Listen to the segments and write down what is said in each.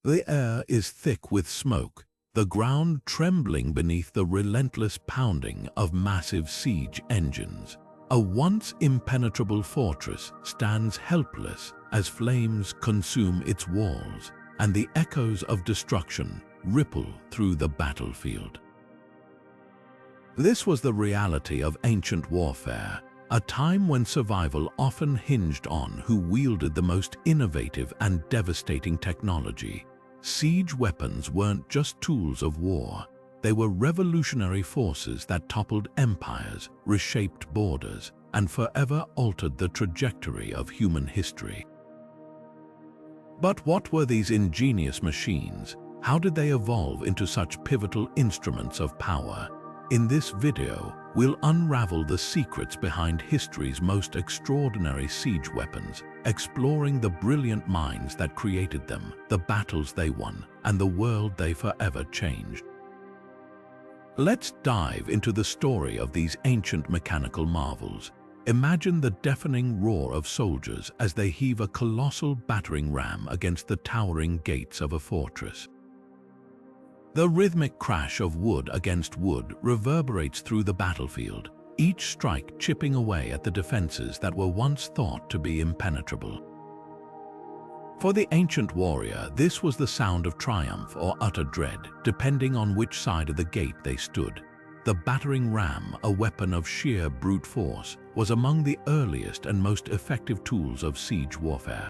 The air is thick with smoke, the ground trembling beneath the relentless pounding of massive siege engines. A once impenetrable fortress stands helpless as flames consume its walls, and the echoes of destruction ripple through the battlefield. This was the reality of ancient warfare, a time when survival often hinged on who wielded the most innovative and devastating technology. Siege weapons weren't just tools of war. They were revolutionary forces that toppled empires, reshaped borders, and forever altered the trajectory of human history. But what were these ingenious machines? How did they evolve into such pivotal instruments of power? In this video, we'll unravel the secrets behind history's most extraordinary siege weapons, exploring the brilliant minds that created them, the battles they won, and the world they forever changed. Let's dive into the story of these ancient mechanical marvels. Imagine the deafening roar of soldiers as they heave a colossal battering ram against the towering gates of a fortress. The rhythmic crash of wood against wood reverberates through the battlefield, each strike chipping away at the defenses that were once thought to be impenetrable. For the ancient warrior, this was the sound of triumph or utter dread, depending on which side of the gate they stood. The battering ram, a weapon of sheer brute force, was among the earliest and most effective tools of siege warfare.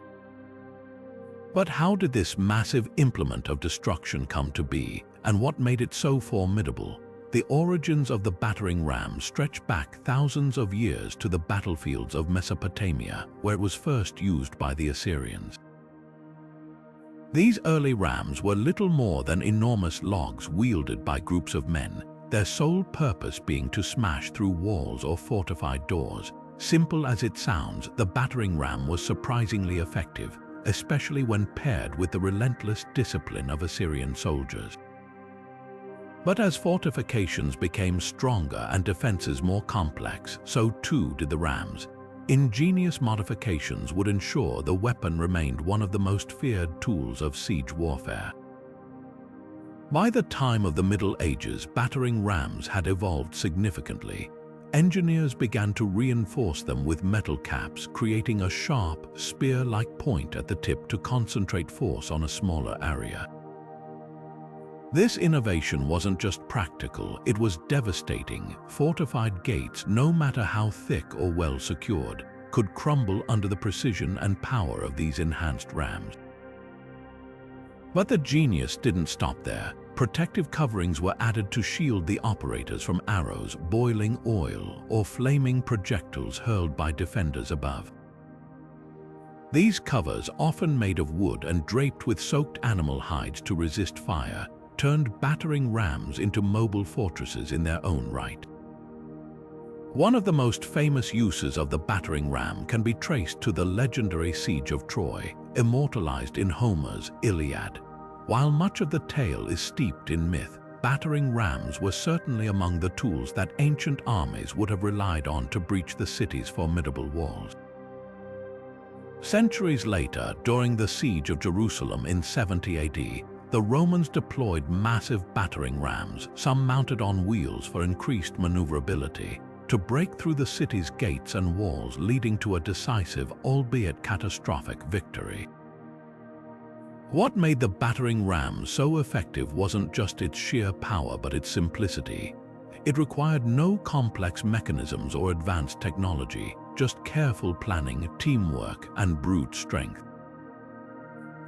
But how did this massive implement of destruction come to be, and what made it so formidable? The origins of the battering ram stretch back thousands of years to the battlefields of Mesopotamia, where it was first used by the Assyrians. These early rams were little more than enormous logs wielded by groups of men, their sole purpose being to smash through walls or fortified doors. Simple as it sounds, the battering ram was surprisingly effective, especially when paired with the relentless discipline of Assyrian soldiers. But as fortifications became stronger and defenses more complex, so too did the rams. Ingenious modifications would ensure the weapon remained one of the most feared tools of siege warfare. By the time of the Middle Ages, battering rams had evolved significantly. Engineers began to reinforce them with metal caps, creating a sharp, spear-like point at the tip to concentrate force on a smaller area. This innovation wasn't just practical, it was devastating. Fortified gates, no matter how thick or well secured, could crumble under the precision and power of these enhanced rams. But the genius didn't stop there. Protective coverings were added to shield the operators from arrows, boiling oil, or flaming projectiles hurled by defenders above. These covers, often made of wood and draped with soaked animal hides to resist fire, turned battering rams into mobile fortresses in their own right. One of the most famous uses of the battering ram can be traced to the legendary siege of Troy, immortalized in Homer's Iliad. While much of the tale is steeped in myth, battering rams were certainly among the tools that ancient armies would have relied on to breach the city's formidable walls. Centuries later, during the siege of Jerusalem in 70 AD, the Romans deployed massive battering rams, some mounted on wheels for increased maneuverability, to break through the city's gates and walls, leading to a decisive, albeit catastrophic, victory. What made the battering ram so effective wasn't just its sheer power but its simplicity. It required no complex mechanisms or advanced technology, just careful planning, teamwork, and brute strength.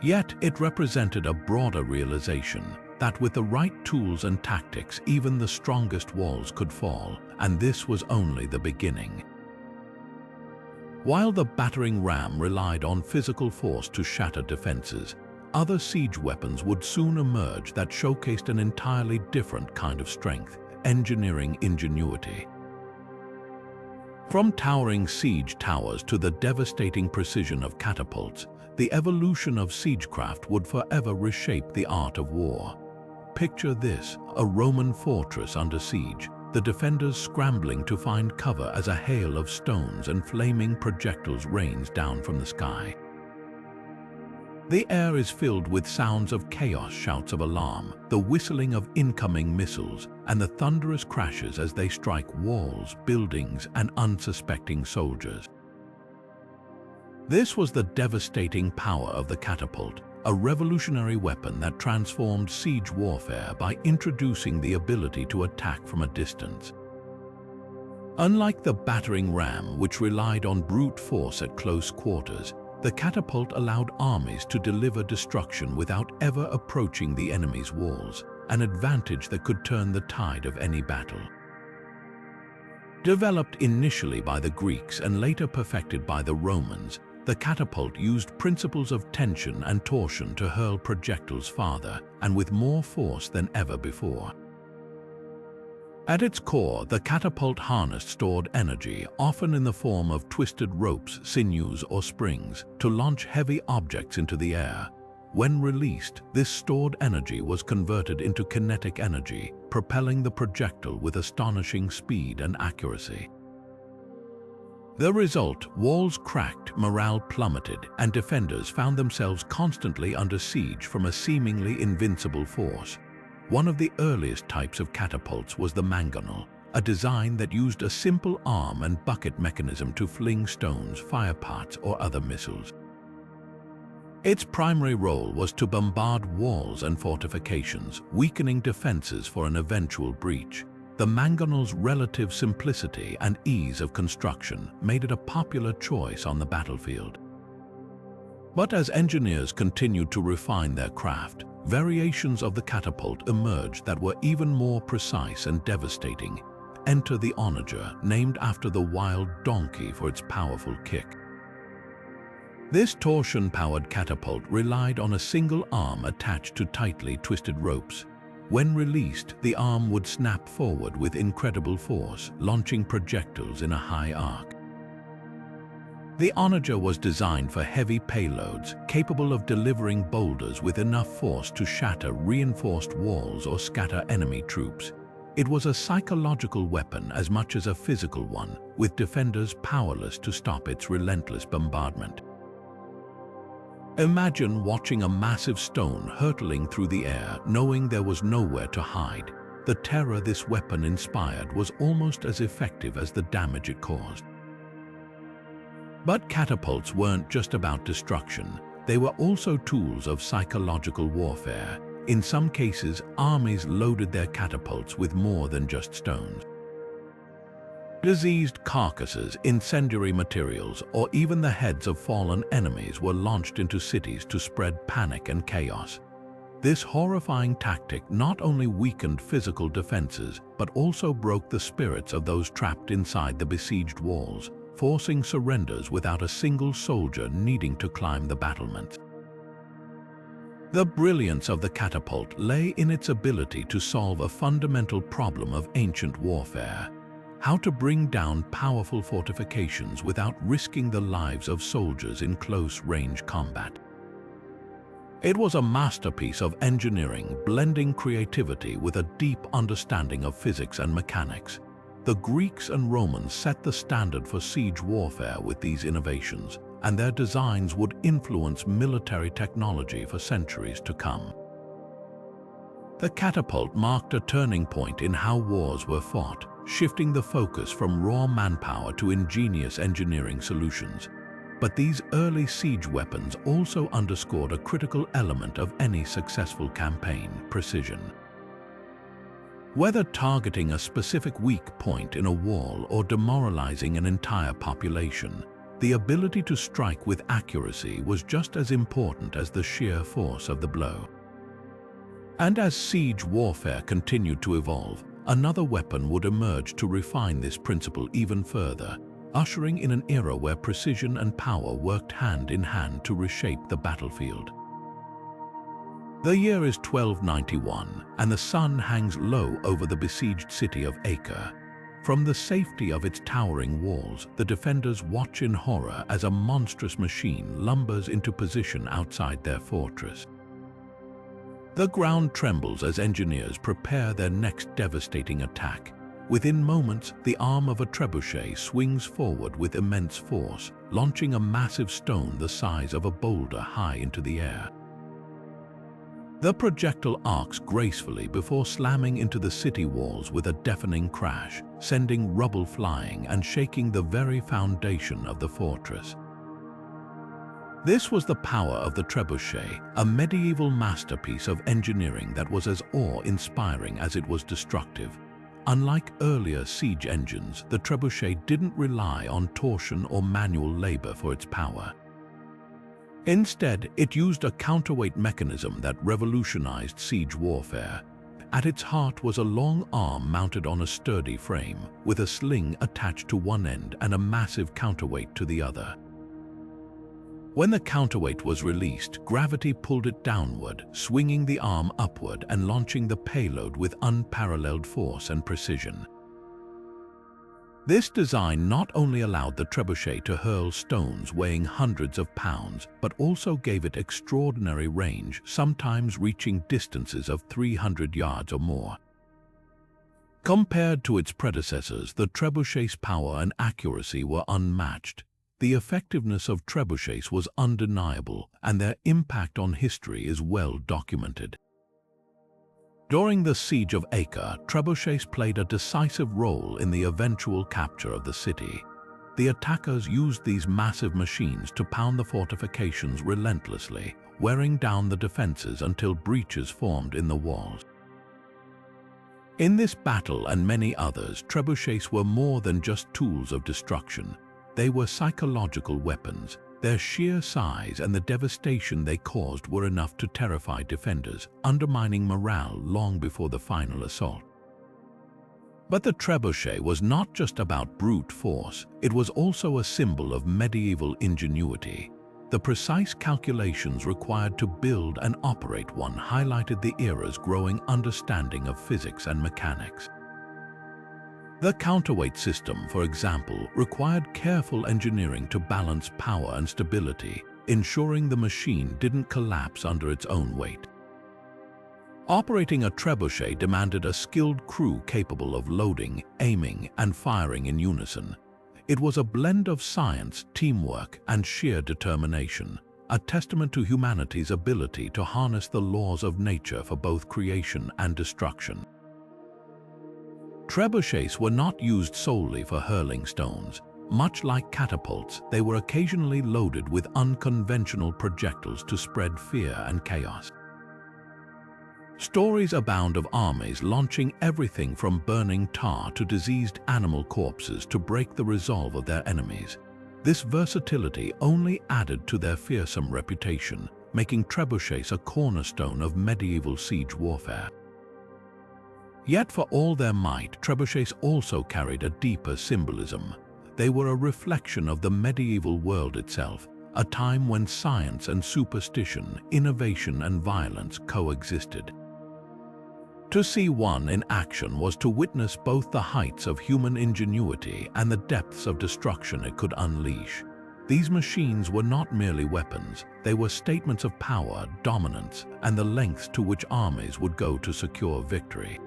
Yet it represented a broader realization that with the right tools and tactics, even the strongest walls could fall, and this was only the beginning. While the battering ram relied on physical force to shatter defenses, other siege weapons would soon emerge that showcased an entirely different kind of strength, engineering ingenuity. From towering siege towers to the devastating precision of catapults, the evolution of siegecraft would forever reshape the art of war. Picture this, a Roman fortress under siege, the defenders scrambling to find cover as a hail of stones and flaming projectiles rains down from the sky. The air is filled with sounds of chaos, shouts of alarm, the whistling of incoming missiles, and the thunderous crashes as they strike walls, buildings, and unsuspecting soldiers. This was the devastating power of the catapult, a revolutionary weapon that transformed siege warfare by introducing the ability to attack from a distance. Unlike the battering ram, which relied on brute force at close quarters, the catapult allowed armies to deliver destruction without ever approaching the enemy's walls, an advantage that could turn the tide of any battle. Developed initially by the Greeks and later perfected by the Romans, the catapult used principles of tension and torsion to hurl projectiles farther and with more force than ever before. At its core, the catapult harnessed stored energy, often in the form of twisted ropes, sinews, or springs, to launch heavy objects into the air. When released, this stored energy was converted into kinetic energy, propelling the projectile with astonishing speed and accuracy. The result: walls cracked, morale plummeted, and defenders found themselves constantly under siege from a seemingly invincible force. One of the earliest types of catapults was the mangonel, a design that used a simple arm and bucket mechanism to fling stones, fire parts, or other missiles. Its primary role was to bombard walls and fortifications, weakening defenses for an eventual breach. The mangonel's relative simplicity and ease of construction made it a popular choice on the battlefield. But as engineers continued to refine their craft, variations of the catapult emerged that were even more precise and devastating. Enter the onager, named after the wild donkey for its powerful kick. This torsion-powered catapult relied on a single arm attached to tightly twisted ropes. When released, the arm would snap forward with incredible force, launching projectiles in a high arc. The onager was designed for heavy payloads, capable of delivering boulders with enough force to shatter reinforced walls or scatter enemy troops. It was a psychological weapon as much as a physical one, with defenders powerless to stop its relentless bombardment. Imagine watching a massive stone hurtling through the air, knowing there was nowhere to hide. The terror this weapon inspired was almost as effective as the damage it caused. But catapults weren't just about destruction. They were also tools of psychological warfare. In some cases, armies loaded their catapults with more than just stones. Diseased carcasses, incendiary materials, or even the heads of fallen enemies were launched into cities to spread panic and chaos. This horrifying tactic not only weakened physical defenses, but also broke the spirits of those trapped inside the besieged walls, forcing surrenders without a single soldier needing to climb the battlements. The brilliance of the catapult lay in its ability to solve a fundamental problem of ancient warfare: how to bring down powerful fortifications without risking the lives of soldiers in close-range combat. It was a masterpiece of engineering, blending creativity with a deep understanding of physics and mechanics. The Greeks and Romans set the standard for siege warfare with these innovations, and their designs would influence military technology for centuries to come. The catapult marked a turning point in how wars were fought, shifting the focus from raw manpower to ingenious engineering solutions. But these early siege weapons also underscored a critical element of any successful campaign: precision. Whether targeting a specific weak point in a wall or demoralizing an entire population, the ability to strike with accuracy was just as important as the sheer force of the blow. And as siege warfare continued to evolve, another weapon would emerge to refine this principle even further, ushering in an era where precision and power worked hand in hand to reshape the battlefield. The year is 1291, and the sun hangs low over the besieged city of Acre. From the safety of its towering walls, the defenders watch in horror as a monstrous machine lumbers into position outside their fortress. The ground trembles as engineers prepare their next devastating attack. Within moments, the arm of a trebuchet swings forward with immense force, launching a massive stone the size of a boulder high into the air. The projectile arcs gracefully before slamming into the city walls with a deafening crash, sending rubble flying and shaking the very foundation of the fortress. This was the power of the trebuchet, a medieval masterpiece of engineering that was as awe-inspiring as it was destructive. Unlike earlier siege engines, the trebuchet didn't rely on torsion or manual labor for its power. Instead, it used a counterweight mechanism that revolutionized siege warfare. At its heart was a long arm mounted on a sturdy frame, with a sling attached to one end and a massive counterweight to the other. When the counterweight was released, gravity pulled it downward, swinging the arm upward and launching the payload with unparalleled force and precision. This design not only allowed the trebuchet to hurl stones weighing hundreds of pounds, but also gave it extraordinary range, sometimes reaching distances of 300 yards or more. Compared to its predecessors, the trebuchet's power and accuracy were unmatched. The effectiveness of trebuchets was undeniable, and their impact on history is well documented. During the Siege of Acre, trebuchets played a decisive role in the eventual capture of the city. The attackers used these massive machines to pound the fortifications relentlessly, wearing down the defenses until breaches formed in the walls. In this battle and many others, trebuchets were more than just tools of destruction. They were psychological weapons. Their sheer size and the devastation they caused were enough to terrify defenders, undermining morale long before the final assault. But the trebuchet was not just about brute force, it was also a symbol of medieval ingenuity. The precise calculations required to build and operate one highlighted the era's growing understanding of physics and mechanics. The counterweight system, for example, required careful engineering to balance power and stability, ensuring the machine didn't collapse under its own weight. Operating a trebuchet demanded a skilled crew capable of loading, aiming, and firing in unison. It was a blend of science, teamwork, and sheer determination, a testament to humanity's ability to harness the laws of nature for both creation and destruction. Trebuchets were not used solely for hurling stones. Much like catapults, they were occasionally loaded with unconventional projectiles to spread fear and chaos. Stories abound of armies launching everything from burning tar to diseased animal corpses to break the resolve of their enemies. This versatility only added to their fearsome reputation, making trebuchets a cornerstone of medieval siege warfare. Yet for all their might, trebuchets also carried a deeper symbolism. They were a reflection of the medieval world itself, a time when science and superstition, innovation and violence coexisted. To see one in action was to witness both the heights of human ingenuity and the depths of destruction it could unleash. These machines were not merely weapons, they were statements of power, dominance, and the lengths to which armies would go to secure victory.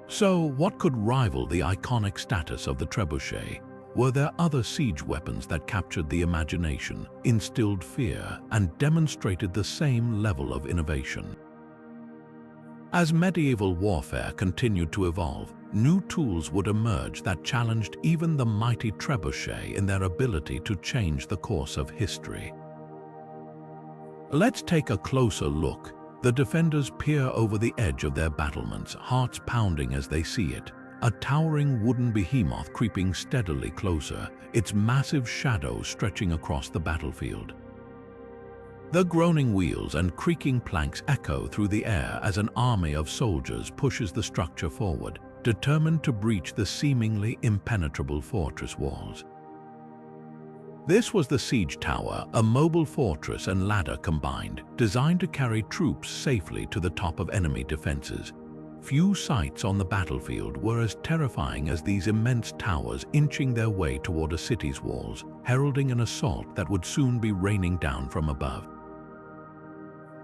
So, what could rival the iconic status of the trebuchet? Were there other siege weapons that captured the imagination, instilled fear, and demonstrated the same level of innovation? As medieval warfare continued to evolve, new tools would emerge that challenged even the mighty trebuchet in their ability to change the course of history. Let's take a closer look. The defenders peer over the edge of their battlements, hearts pounding as they see it. A towering wooden behemoth creeping steadily closer, its massive shadow stretching across the battlefield. The groaning wheels and creaking planks echo through the air as an army of soldiers pushes the structure forward, determined to breach the seemingly impenetrable fortress walls. This was the siege tower, a mobile fortress and ladder combined, designed to carry troops safely to the top of enemy defenses. Few sights on the battlefield were as terrifying as these immense towers inching their way toward a city's walls, heralding an assault that would soon be raining down from above.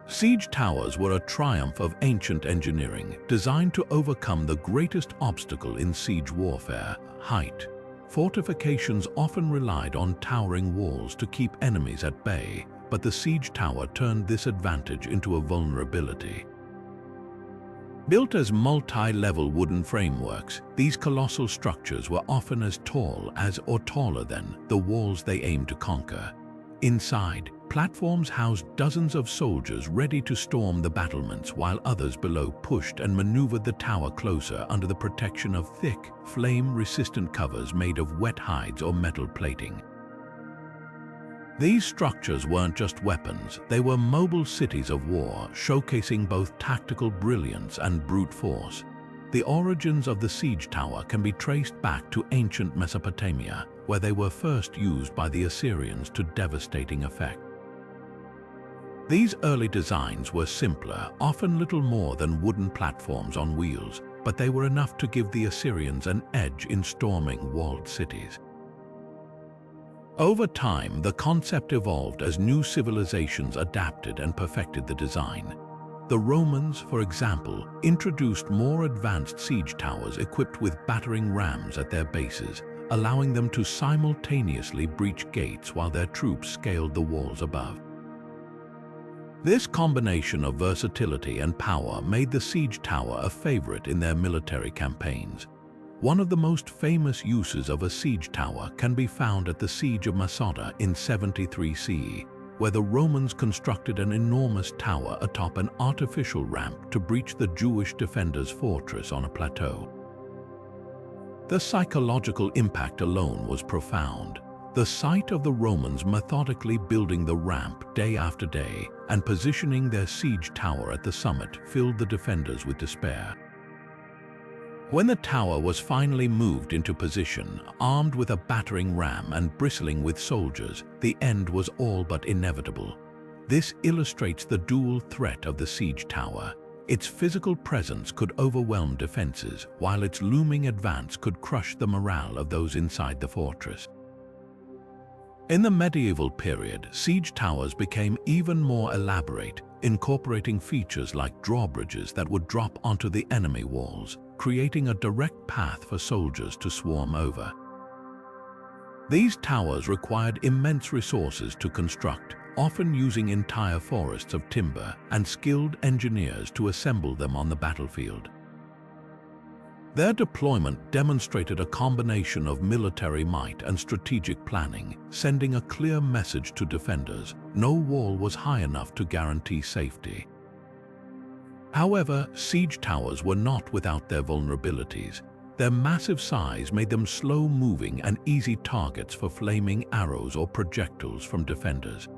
Siege towers were a triumph of ancient engineering, designed to overcome the greatest obstacle in siege warfare: height. Fortifications often relied on towering walls to keep enemies at bay, but the siege tower turned this advantage into a vulnerability. Built as multi-level wooden frameworks, these colossal structures were often as tall as or taller than the walls they aimed to conquer. Inside, platforms housed dozens of soldiers ready to storm the battlements, while others below pushed and maneuvered the tower closer under the protection of thick, flame-resistant covers made of wet hides or metal plating. These structures weren't just weapons, they were mobile cities of war, showcasing both tactical brilliance and brute force. The origins of the siege tower can be traced back to ancient Mesopotamia, where they were first used by the Assyrians to devastating effect. These early designs were simpler, often little more than wooden platforms on wheels, but they were enough to give the Assyrians an edge in storming walled cities. Over time, the concept evolved as new civilizations adapted and perfected the design. The Romans, for example, introduced more advanced siege towers equipped with battering rams at their bases, allowing them to simultaneously breach gates while their troops scaled the walls above. This combination of versatility and power made the siege tower a favorite in their military campaigns. One of the most famous uses of a siege tower can be found at the Siege of Masada in 73 CE, where the Romans constructed an enormous tower atop an artificial ramp to breach the Jewish defenders' fortress on a plateau. The psychological impact alone was profound. The sight of the Romans methodically building the ramp day after day and positioning their siege tower at the summit filled the defenders with despair. When the tower was finally moved into position, armed with a battering ram and bristling with soldiers, the end was all but inevitable. This illustrates the dual threat of the siege tower. Its physical presence could overwhelm defenses, while its looming advance could crush the morale of those inside the fortress. In the medieval period, siege towers became even more elaborate, incorporating features like drawbridges that would drop onto the enemy walls, creating a direct path for soldiers to swarm over. These towers required immense resources to construct, often using entire forests of timber and skilled engineers to assemble them on the battlefield. Their deployment demonstrated a combination of military might and strategic planning, sending a clear message to defenders: no wall was high enough to guarantee safety. However, siege towers were not without their vulnerabilities. Their massive size made them slow-moving and easy targets for flaming arrows or projectiles from defenders.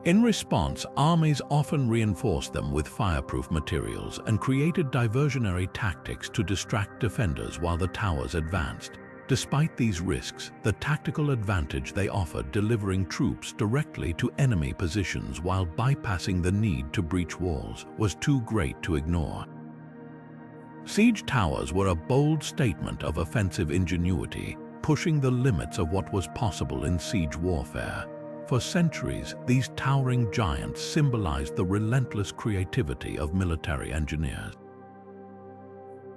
In response, armies often reinforced them with fireproof materials and created diversionary tactics to distract defenders while the towers advanced. Despite these risks, the tactical advantage they offered, delivering troops directly to enemy positions while bypassing the need to breach walls, was too great to ignore. Siege towers were a bold statement of offensive ingenuity, pushing the limits of what was possible in siege warfare. For centuries, these towering giants symbolized the relentless creativity of military engineers.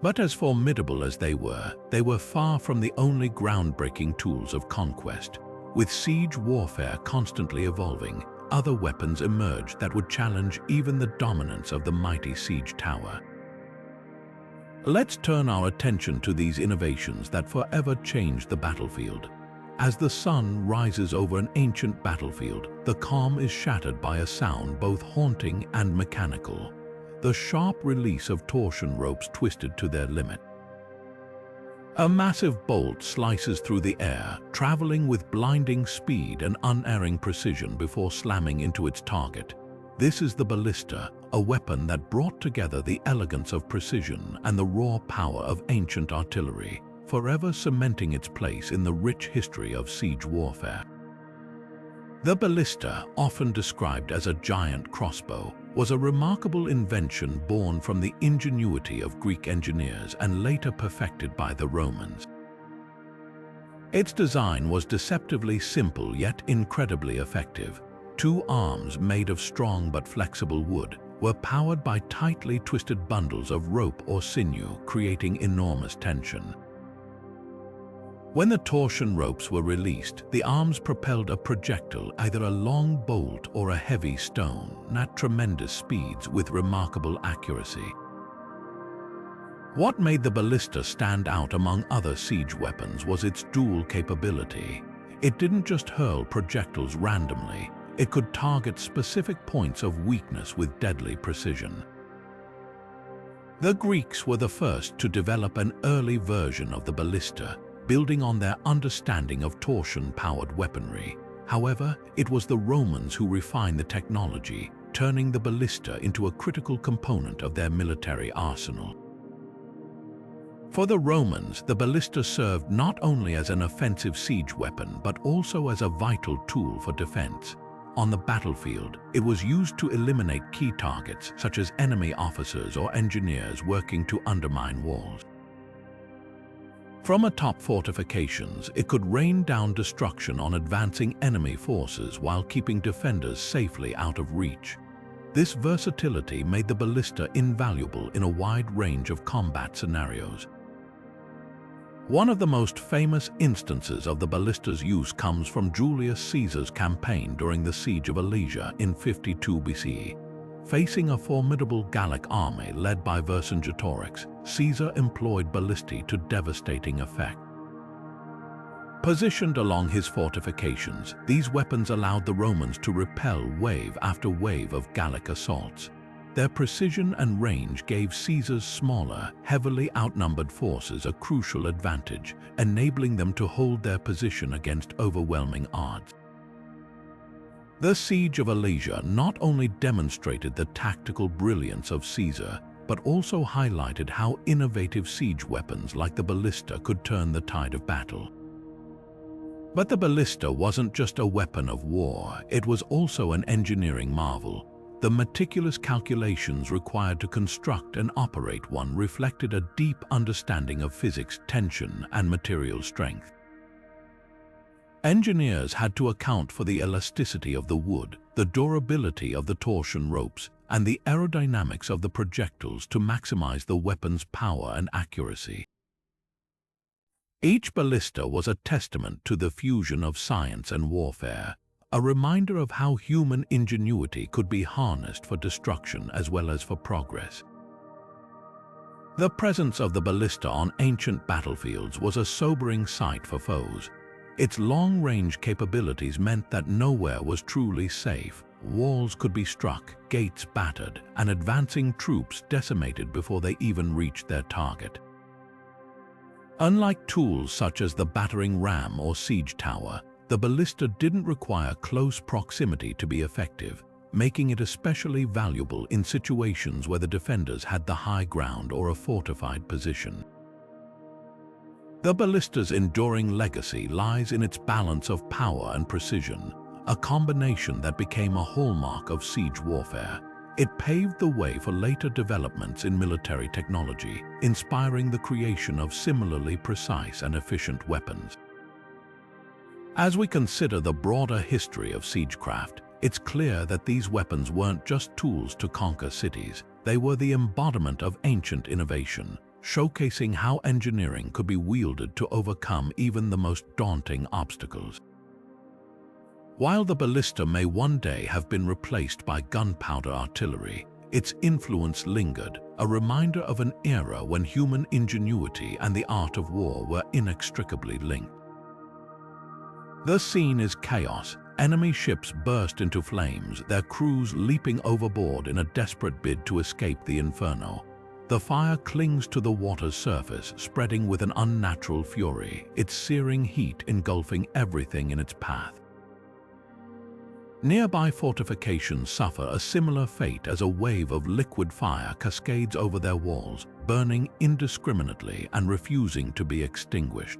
But as formidable as they were far from the only groundbreaking tools of conquest. With siege warfare constantly evolving, other weapons emerged that would challenge even the dominance of the mighty siege tower. Let's turn our attention to these innovations that forever changed the battlefield. As the sun rises over an ancient battlefield, the calm is shattered by a sound both haunting and mechanical: the sharp release of torsion ropes twisted to their limit. A massive bolt slices through the air, traveling with blinding speed and unerring precision before slamming into its target. This is the Ballista, a weapon that brought together the elegance of precision and the raw power of ancient artillery, forever cementing its place in the rich history of siege warfare. The Ballista, often described as a giant crossbow, was a remarkable invention born from the ingenuity of Greek engineers and later perfected by the Romans. Its design was deceptively simple yet incredibly effective. Two arms made of strong but flexible wood were powered by tightly twisted bundles of rope or sinew, creating enormous tension. When the torsion ropes were released, the arms propelled a projectile, either a long bolt or a heavy stone, at tremendous speeds with remarkable accuracy. What made the ballista stand out among other siege weapons was its dual capability. It didn't just hurl projectiles randomly, it could target specific points of weakness with deadly precision. The Greeks were the first to develop an early version of the ballista, building on their understanding of torsion-powered weaponry. However, it was the Romans who refined the technology, turning the ballista into a critical component of their military arsenal. For the Romans, the ballista served not only as an offensive siege weapon, but also as a vital tool for defense. On the battlefield, it was used to eliminate key targets, such as enemy officers or engineers working to undermine walls. From atop fortifications, it could rain down destruction on advancing enemy forces while keeping defenders safely out of reach. This versatility made the ballista invaluable in a wide range of combat scenarios. One of the most famous instances of the ballista's use comes from Julius Caesar's campaign during the Siege of Alesia in 52 BCE. Facing a formidable Gallic army led by Vercingetorix, Caesar employed ballistae to devastating effect. Positioned along his fortifications, these weapons allowed the Romans to repel wave after wave of Gallic assaults. Their precision and range gave Caesar's smaller, heavily outnumbered forces a crucial advantage, enabling them to hold their position against overwhelming odds. The Siege of Alesia not only demonstrated the tactical brilliance of Caesar, but also highlighted how innovative siege weapons like the ballista could turn the tide of battle. But the ballista wasn't just a weapon of war, it was also an engineering marvel. The meticulous calculations required to construct and operate one reflected a deep understanding of physics, tension, and material strength. Engineers had to account for the elasticity of the wood, the durability of the torsion ropes, and the aerodynamics of the projectiles to maximize the weapon's power and accuracy. Each ballista was a testament to the fusion of science and warfare, a reminder of how human ingenuity could be harnessed for destruction as well as for progress. The presence of the ballista on ancient battlefields was a sobering sight for foes. Its long-range capabilities meant that nowhere was truly safe. Walls could be struck, gates battered, and advancing troops decimated before they even reached their target. Unlike tools such as the battering ram or siege tower, the ballista didn't require close proximity to be effective, making it especially valuable in situations where the defenders had the high ground or a fortified position. The ballista's enduring legacy lies in its balance of power and precision, a combination that became a hallmark of siege warfare. It paved the way for later developments in military technology, inspiring the creation of similarly precise and efficient weapons. As we consider the broader history of siegecraft, it's clear that these weapons weren't just tools to conquer cities, they were the embodiment of ancient innovation, showcasing how engineering could be wielded to overcome even the most daunting obstacles. While the ballista may one day have been replaced by gunpowder artillery, its influence lingered, a reminder of an era when human ingenuity and the art of war were inextricably linked. The scene is chaos. Enemy ships burst into flames, their crews leaping overboard in a desperate bid to escape the inferno. The fire clings to the water's surface, spreading with an unnatural fury, its searing heat engulfing everything in its path. Nearby fortifications suffer a similar fate as a wave of liquid fire cascades over their walls, burning indiscriminately and refusing to be extinguished.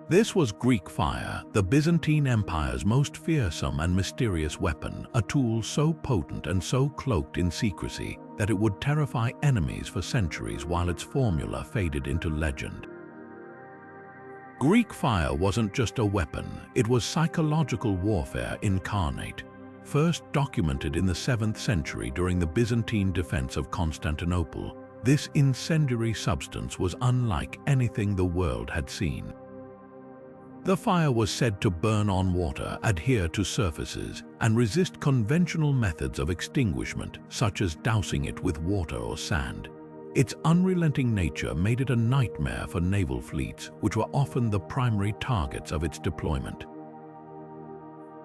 This was Greek fire, the Byzantine Empire's most fearsome and mysterious weapon, a tool so potent and so cloaked in secrecy that it would terrify enemies for centuries while its formula faded into legend. Greek fire wasn't just a weapon, it was psychological warfare incarnate. First documented in the 7th century during the Byzantine defense of Constantinople, this incendiary substance was unlike anything the world had seen. The fire was said to burn on water, adhere to surfaces, and resist conventional methods of extinguishment, such as dousing it with water or sand. Its unrelenting nature made it a nightmare for naval fleets, which were often the primary targets of its deployment.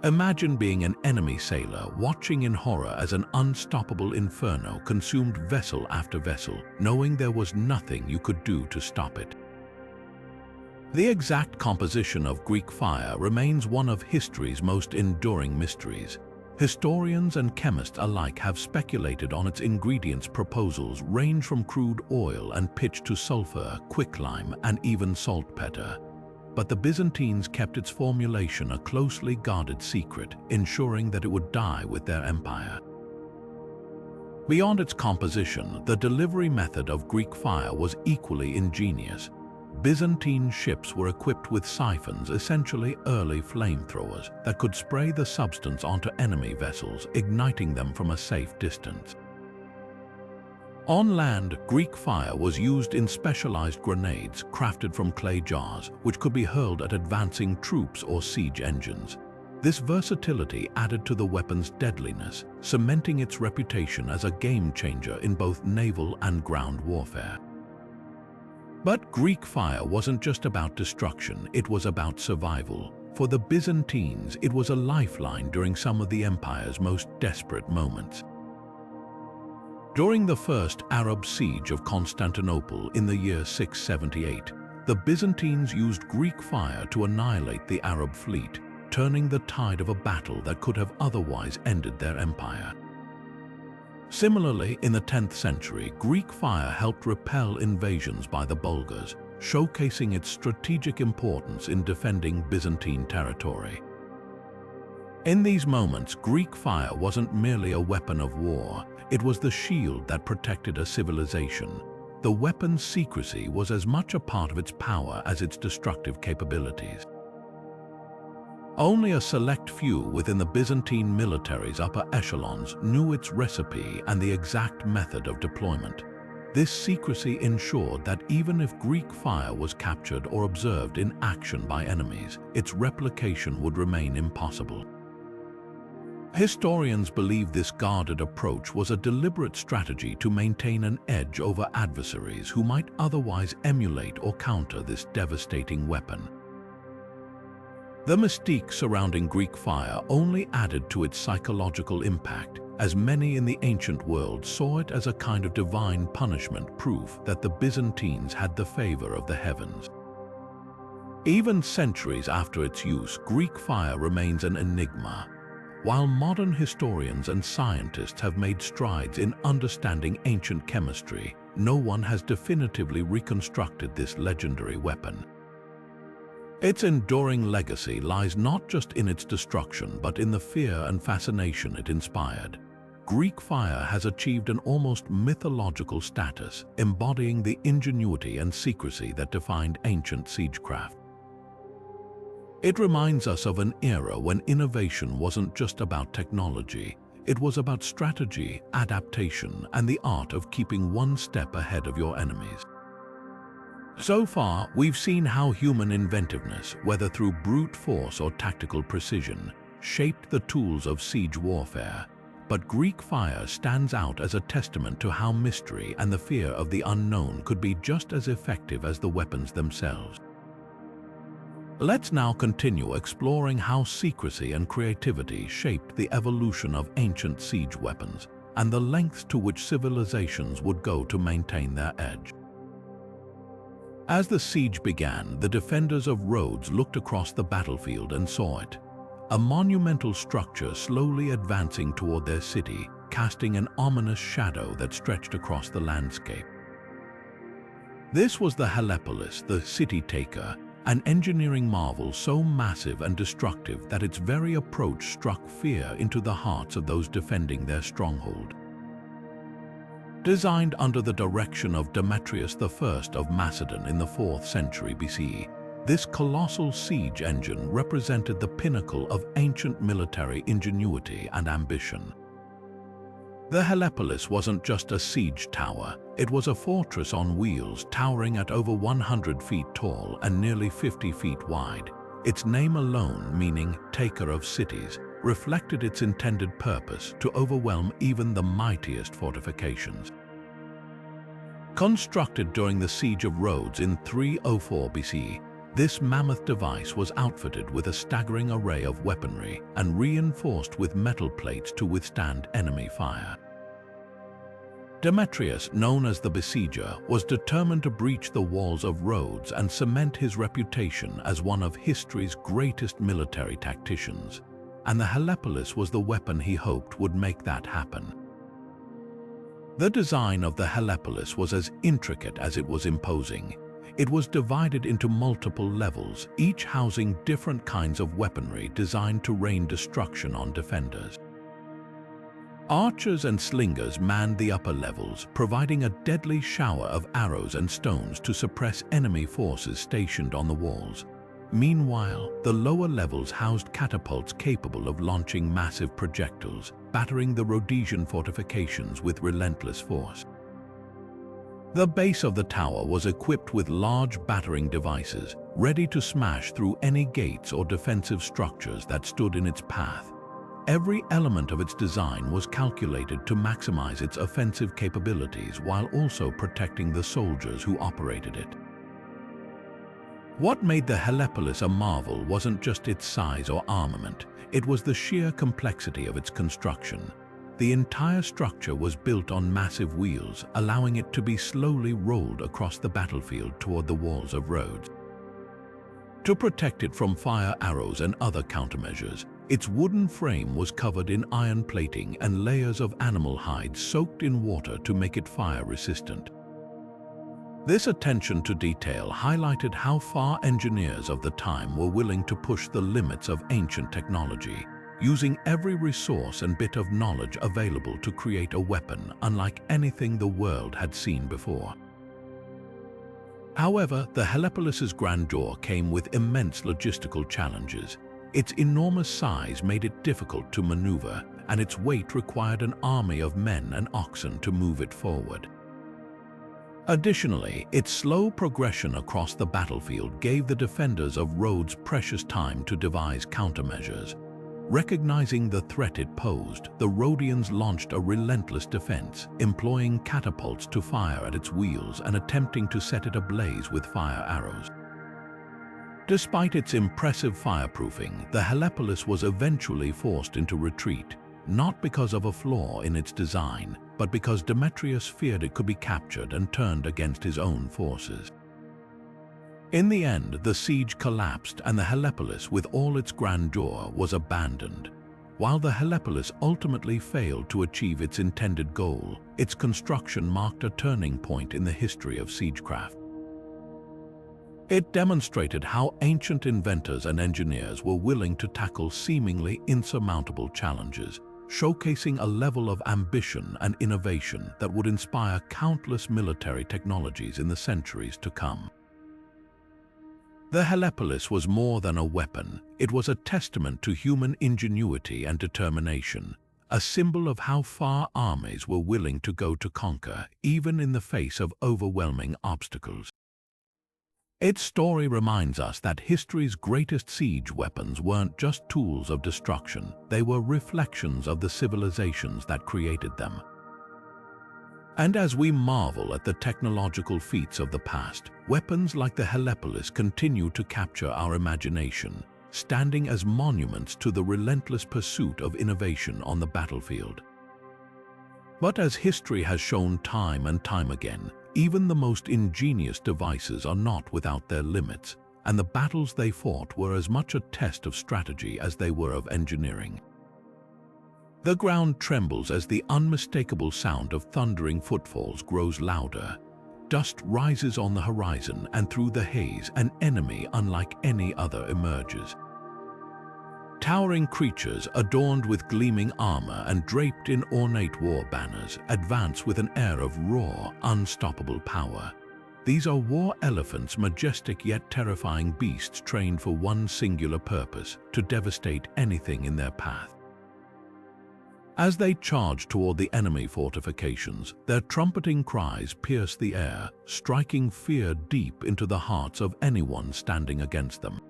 Imagine being an enemy sailor watching in horror as an unstoppable inferno consumed vessel after vessel, knowing there was nothing you could do to stop it. The exact composition of Greek fire remains one of history's most enduring mysteries. Historians and chemists alike have speculated on its ingredients. Proposals range from crude oil and pitch to sulfur, quicklime, and even saltpeter. But the Byzantines kept its formulation a closely guarded secret, ensuring that it would die with their empire. Beyond its composition, the delivery method of Greek fire was equally ingenious. Byzantine ships were equipped with siphons, essentially early flamethrowers, that could spray the substance onto enemy vessels, igniting them from a safe distance. On land, Greek fire was used in specialized grenades crafted from clay jars, which could be hurled at advancing troops or siege engines. This versatility added to the weapon's deadliness, cementing its reputation as a game-changer in both naval and ground warfare. But Greek fire wasn't just about destruction, it was about survival. For the Byzantines, it was a lifeline during some of the empire's most desperate moments. During the First Arab siege of Constantinople in the year 678, the Byzantines used Greek fire to annihilate the Arab fleet, turning the tide of a battle that could have otherwise ended their empire. Similarly, in the 10th century, Greek fire helped repel invasions by the Bulgars, showcasing its strategic importance in defending Byzantine territory. In these moments, Greek fire wasn't merely a weapon of war, it was the shield that protected a civilization. The weapon's secrecy was as much a part of its power as its destructive capabilities. Only a select few within the Byzantine military's upper echelons knew its recipe and the exact method of deployment. This secrecy ensured that even if Greek fire was captured or observed in action by enemies, its replication would remain impossible. Historians believe this guarded approach was a deliberate strategy to maintain an edge over adversaries who might otherwise emulate or counter this devastating weapon. The mystique surrounding Greek fire only added to its psychological impact, as many in the ancient world saw it as a kind of divine punishment, proof that the Byzantines had the favor of the heavens. Even centuries after its use, Greek fire remains an enigma. While modern historians and scientists have made strides in understanding ancient chemistry, no one has definitively reconstructed this legendary weapon. Its enduring legacy lies not just in its destruction, but in the fear and fascination it inspired. Greek fire has achieved an almost mythological status, embodying the ingenuity and secrecy that defined ancient siegecraft. It reminds us of an era when innovation wasn't just about technology, it was about strategy, adaptation, and the art of keeping one step ahead of your enemies. So far, we've seen how human inventiveness, whether through brute force or tactical precision, shaped the tools of siege warfare. But Greek fire stands out as a testament to how mystery and the fear of the unknown could be just as effective as the weapons themselves. Let's now continue exploring how secrecy and creativity shaped the evolution of ancient siege weapons and the lengths to which civilizations would go to maintain their edge. As the siege began, the defenders of Rhodes looked across the battlefield and saw it, a monumental structure slowly advancing toward their city, casting an ominous shadow that stretched across the landscape. This was the Helepolis, the city-taker, an engineering marvel so massive and destructive that its very approach struck fear into the hearts of those defending their stronghold. Designed under the direction of Demetrius I of Macedon in the 4th century BCE, This colossal siege engine represented the pinnacle of ancient military ingenuity and ambition. The Helepolis wasn't just a siege tower, it was a fortress on wheels towering at over 100 feet tall and nearly 50 feet wide. Its name alone, meaning taker of cities, reflected its intended purpose to overwhelm even the mightiest fortifications. Constructed during the Siege of Rhodes in 304 BC, this mammoth device was outfitted with a staggering array of weaponry and reinforced with metal plates to withstand enemy fire. Demetrius, known as the Besieger, was determined to breach the walls of Rhodes and cement his reputation as one of history's greatest military tacticians, and the Helepolis was the weapon he hoped would make that happen. The design of the Helepolis was as intricate as it was imposing. It was divided into multiple levels, each housing different kinds of weaponry designed to rain destruction on defenders. Archers and slingers manned the upper levels, providing a deadly shower of arrows and stones to suppress enemy forces stationed on the walls. Meanwhile, the lower levels housed catapults capable of launching massive projectiles, battering the Rhodesian fortifications with relentless force. The base of the tower was equipped with large battering devices, ready to smash through any gates or defensive structures that stood in its path. Every element of its design was calculated to maximize its offensive capabilities while also protecting the soldiers who operated it. What made the Helepolis a marvel wasn't just its size or armament, it was the sheer complexity of its construction. The entire structure was built on massive wheels, allowing it to be slowly rolled across the battlefield toward the walls of Rhodes. To protect it from fire arrows and other countermeasures, its wooden frame was covered in iron plating and layers of animal hide soaked in water to make it fire-resistant. This attention to detail highlighted how far engineers of the time were willing to push the limits of ancient technology, using every resource and bit of knowledge available to create a weapon unlike anything the world had seen before. However, the Helepolis's grandeur came with immense logistical challenges. Its enormous size made it difficult to maneuver, and its weight required an army of men and oxen to move it forward. Additionally, its slow progression across the battlefield gave the defenders of Rhodes precious time to devise countermeasures. Recognizing the threat it posed, the Rhodians launched a relentless defense, employing catapults to fire at its wheels and attempting to set it ablaze with fire arrows. Despite its impressive fireproofing, the Helepolis was eventually forced into retreat, not because of a flaw in its design, but because Demetrius feared it could be captured and turned against his own forces. In the end, the siege collapsed and the Helepolis, with all its grandeur, was abandoned. While the Helepolis ultimately failed to achieve its intended goal, its construction marked a turning point in the history of siegecraft. It demonstrated how ancient inventors and engineers were willing to tackle seemingly insurmountable challenges, showcasing a level of ambition and innovation that would inspire countless military technologies in the centuries to come. The Helepolis was more than a weapon. It was a testament to human ingenuity and determination, a symbol of how far armies were willing to go to conquer, even in the face of overwhelming obstacles. Its story reminds us that history's greatest siege weapons weren't just tools of destruction, they were reflections of the civilizations that created them. And as we marvel at the technological feats of the past, weapons like the Helepolis continue to capture our imagination, standing as monuments to the relentless pursuit of innovation on the battlefield. But as history has shown time and time again, even the most ingenious devices are not without their limits, and the battles they fought were as much a test of strategy as they were of engineering. The ground trembles as the unmistakable sound of thundering footfalls grows louder. Dust rises on the horizon, and through the haze, an enemy unlike any other emerges. Towering creatures adorned with gleaming armor and draped in ornate war banners advance with an air of raw, unstoppable power. These are war elephants, majestic yet terrifying beasts trained for one singular purpose: to devastate anything in their path. As they charge toward the enemy fortifications, their trumpeting cries pierce the air, striking fear deep into the hearts of anyone standing against them.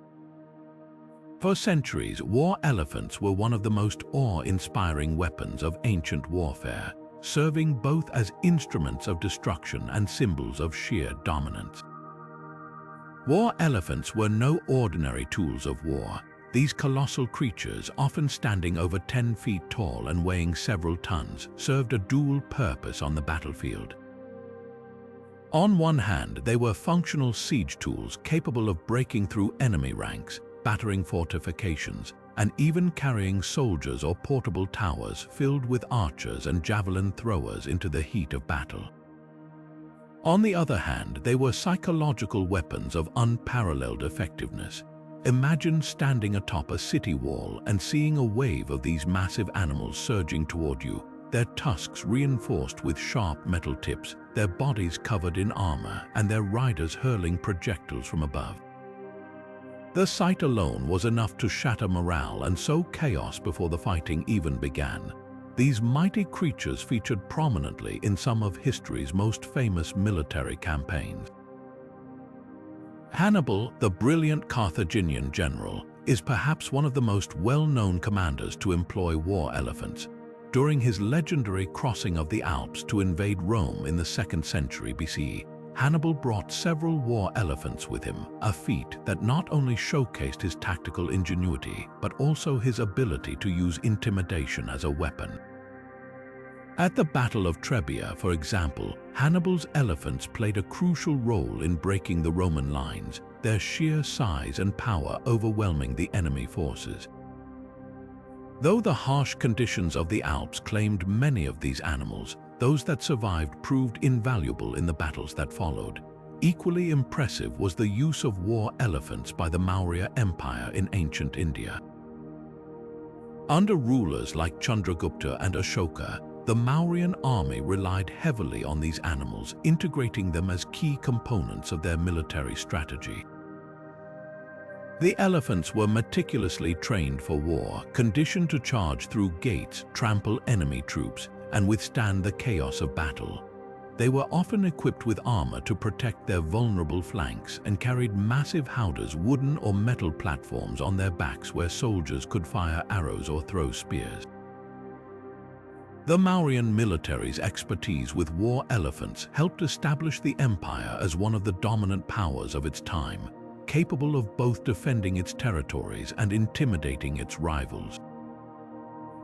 For centuries, war elephants were one of the most awe-inspiring weapons of ancient warfare, serving both as instruments of destruction and symbols of sheer dominance. War elephants were no ordinary tools of war. These colossal creatures, often standing over 10 feet tall and weighing several tons, served a dual purpose on the battlefield. On one hand, they were functional siege tools capable of breaking through enemy ranks, battering fortifications, and even carrying soldiers or portable towers filled with archers and javelin throwers into the heat of battle. On the other hand, they were psychological weapons of unparalleled effectiveness. Imagine standing atop a city wall and seeing a wave of these massive animals surging toward you, their tusks reinforced with sharp metal tips, their bodies covered in armor, and their riders hurling projectiles from above. The sight alone was enough to shatter morale and sow chaos before the fighting even began. These mighty creatures featured prominently in some of history's most famous military campaigns. Hannibal, the brilliant Carthaginian general, is perhaps one of the most well-known commanders to employ war elephants. During his legendary crossing of the Alps to invade Rome in the 2nd century BCE, Hannibal brought several war elephants with him, a feat that not only showcased his tactical ingenuity, but also his ability to use intimidation as a weapon. At the Battle of Trebia, for example, Hannibal's elephants played a crucial role in breaking the Roman lines, their sheer size and power overwhelming the enemy forces. Though the harsh conditions of the Alps claimed many of these animals, those that survived proved invaluable in the battles that followed. Equally impressive was the use of war elephants by the Maurya Empire in ancient India. Under rulers like Chandragupta and Ashoka, the Mauryan army relied heavily on these animals, integrating them as key components of their military strategy. The elephants were meticulously trained for war, conditioned to charge through gates, trample enemy troops, and withstand the chaos of battle. They were often equipped with armor to protect their vulnerable flanks and carried massive howdahs, wooden or metal platforms on their backs where soldiers could fire arrows or throw spears. The Mauryan military's expertise with war elephants helped establish the empire as one of the dominant powers of its time, capable of both defending its territories and intimidating its rivals.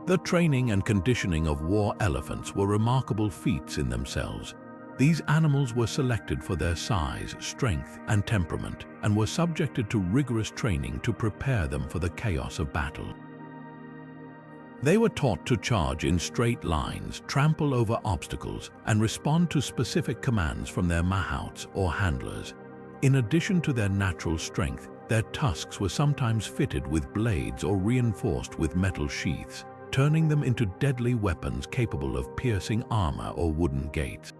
The training and conditioning of war elephants were remarkable feats in themselves. These animals were selected for their size, strength, and temperament, and were subjected to rigorous training to prepare them for the chaos of battle. They were taught to charge in straight lines, trample over obstacles, and respond to specific commands from their mahouts or handlers. In addition to their natural strength, their tusks were sometimes fitted with blades or reinforced with metal sheaths, turning them into deadly weapons capable of piercing armor or wooden gates.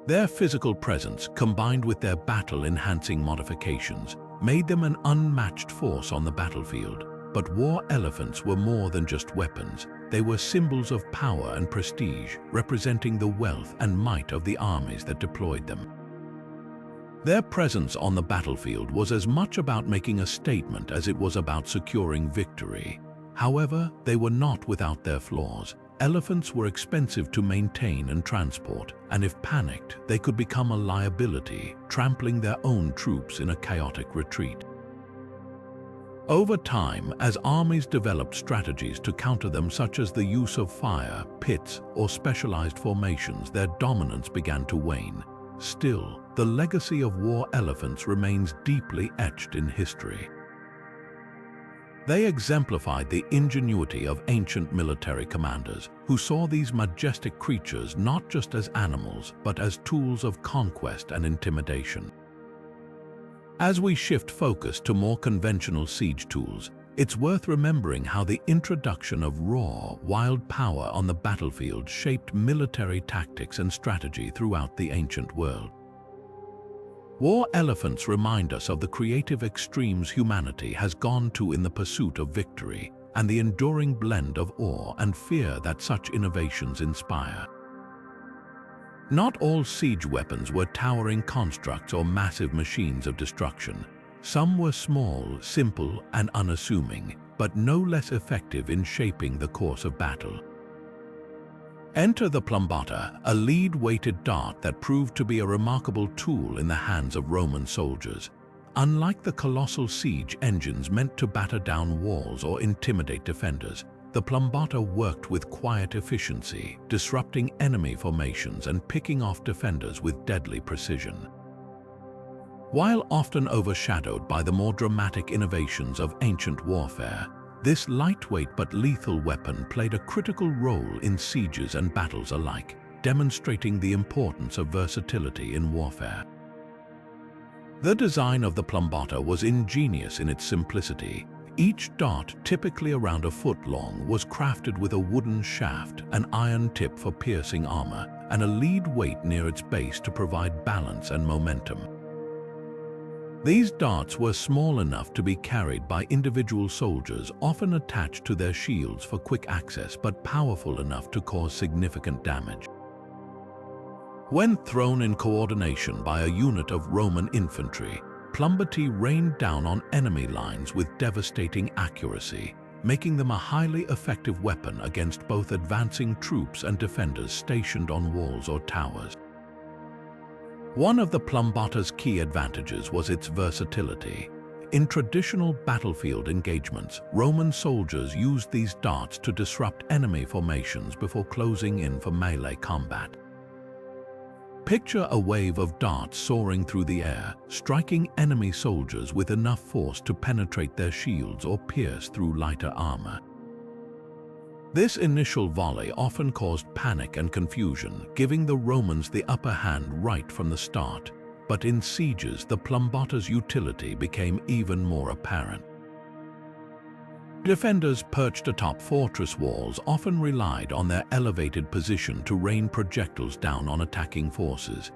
Their physical presence, combined with their battle-enhancing modifications, made them an unmatched force on the battlefield. But war elephants were more than just weapons. They were symbols of power and prestige, representing the wealth and might of the armies that deployed them. Their presence on the battlefield was as much about making a statement as it was about securing victory. However, they were not without their flaws. Elephants were expensive to maintain and transport, and if panicked, they could become a liability, trampling their own troops in a chaotic retreat. Over time, as armies developed strategies to counter them, such as the use of fire, pits, or specialized formations, their dominance began to wane. Still, the legacy of war elephants remains deeply etched in history. They exemplified the ingenuity of ancient military commanders, who saw these majestic creatures not just as animals, but as tools of conquest and intimidation. As we shift focus to more conventional siege tools, it's worth remembering how the introduction of raw, wild power on the battlefield shaped military tactics and strategy throughout the ancient world. War elephants remind us of the creative extremes humanity has gone to in the pursuit of victory, and the enduring blend of awe and fear that such innovations inspire. Not all siege weapons were towering constructs or massive machines of destruction. Some were small, simple, and unassuming, but no less effective in shaping the course of battle. Enter the Plumbata, a lead-weighted dart that proved to be a remarkable tool in the hands of Roman soldiers. Unlike the colossal siege engines meant to batter down walls or intimidate defenders, the Plumbata worked with quiet efficiency, disrupting enemy formations and picking off defenders with deadly precision. While often overshadowed by the more dramatic innovations of ancient warfare, this lightweight but lethal weapon played a critical role in sieges and battles alike, demonstrating the importance of versatility in warfare. The design of the Plumbata was ingenious in its simplicity. Each dart, typically around a foot long, was crafted with a wooden shaft, an iron tip for piercing armor, and a lead weight near its base to provide balance and momentum. These darts were small enough to be carried by individual soldiers, often attached to their shields for quick access, but powerful enough to cause significant damage. When thrown in coordination by a unit of Roman infantry, Plumbati rained down on enemy lines with devastating accuracy, making them a highly effective weapon against both advancing troops and defenders stationed on walls or towers. One of the Plumbata's key advantages was its versatility. In traditional battlefield engagements, Roman soldiers used these darts to disrupt enemy formations before closing in for melee combat. Picture a wave of darts soaring through the air, striking enemy soldiers with enough force to penetrate their shields or pierce through lighter armor. This initial volley often caused panic and confusion, giving the Romans the upper hand right from the start. But in sieges, the Plumbata's utility became even more apparent. Defenders perched atop fortress walls often relied on their elevated position to rain projectiles down on attacking forces.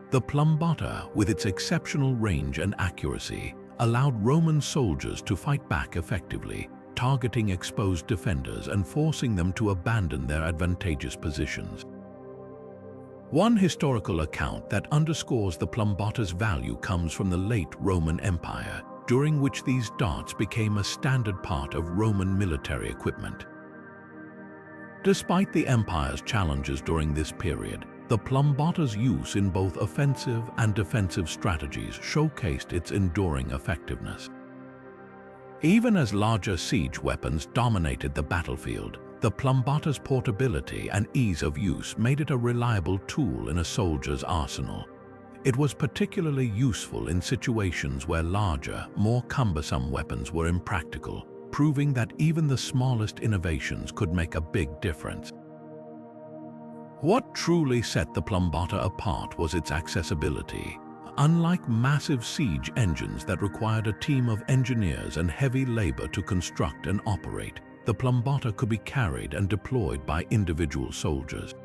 The Plumbata, with its exceptional range and accuracy, allowed Roman soldiers to fight back effectively, targeting exposed defenders and forcing them to abandon their advantageous positions. One historical account that underscores the Plumbata's value comes from the late Roman Empire, during which these darts became a standard part of Roman military equipment. Despite the empire's challenges during this period, the Plumbata's use in both offensive and defensive strategies showcased its enduring effectiveness. Even as larger siege weapons dominated the battlefield, the Plumbata's portability and ease of use made it a reliable tool in a soldier's arsenal. It was particularly useful in situations where larger, more cumbersome weapons were impractical, proving that even the smallest innovations could make a big difference. What truly set the Plumbata apart was its accessibility. Unlike massive siege engines that required a team of engineers and heavy labor to construct and operate, the Plumbata could be carried and deployed by individual soldiers.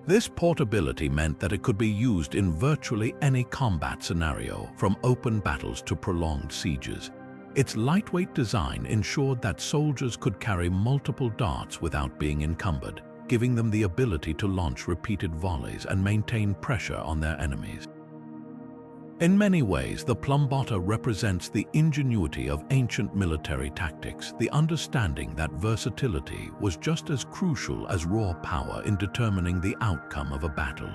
This portability meant that it could be used in virtually any combat scenario, from open battles to prolonged sieges. Its lightweight design ensured that soldiers could carry multiple darts without being encumbered, giving them the ability to launch repeated volleys and maintain pressure on their enemies. In many ways, the Plumbata represents the ingenuity of ancient military tactics, the understanding that versatility was just as crucial as raw power in determining the outcome of a battle.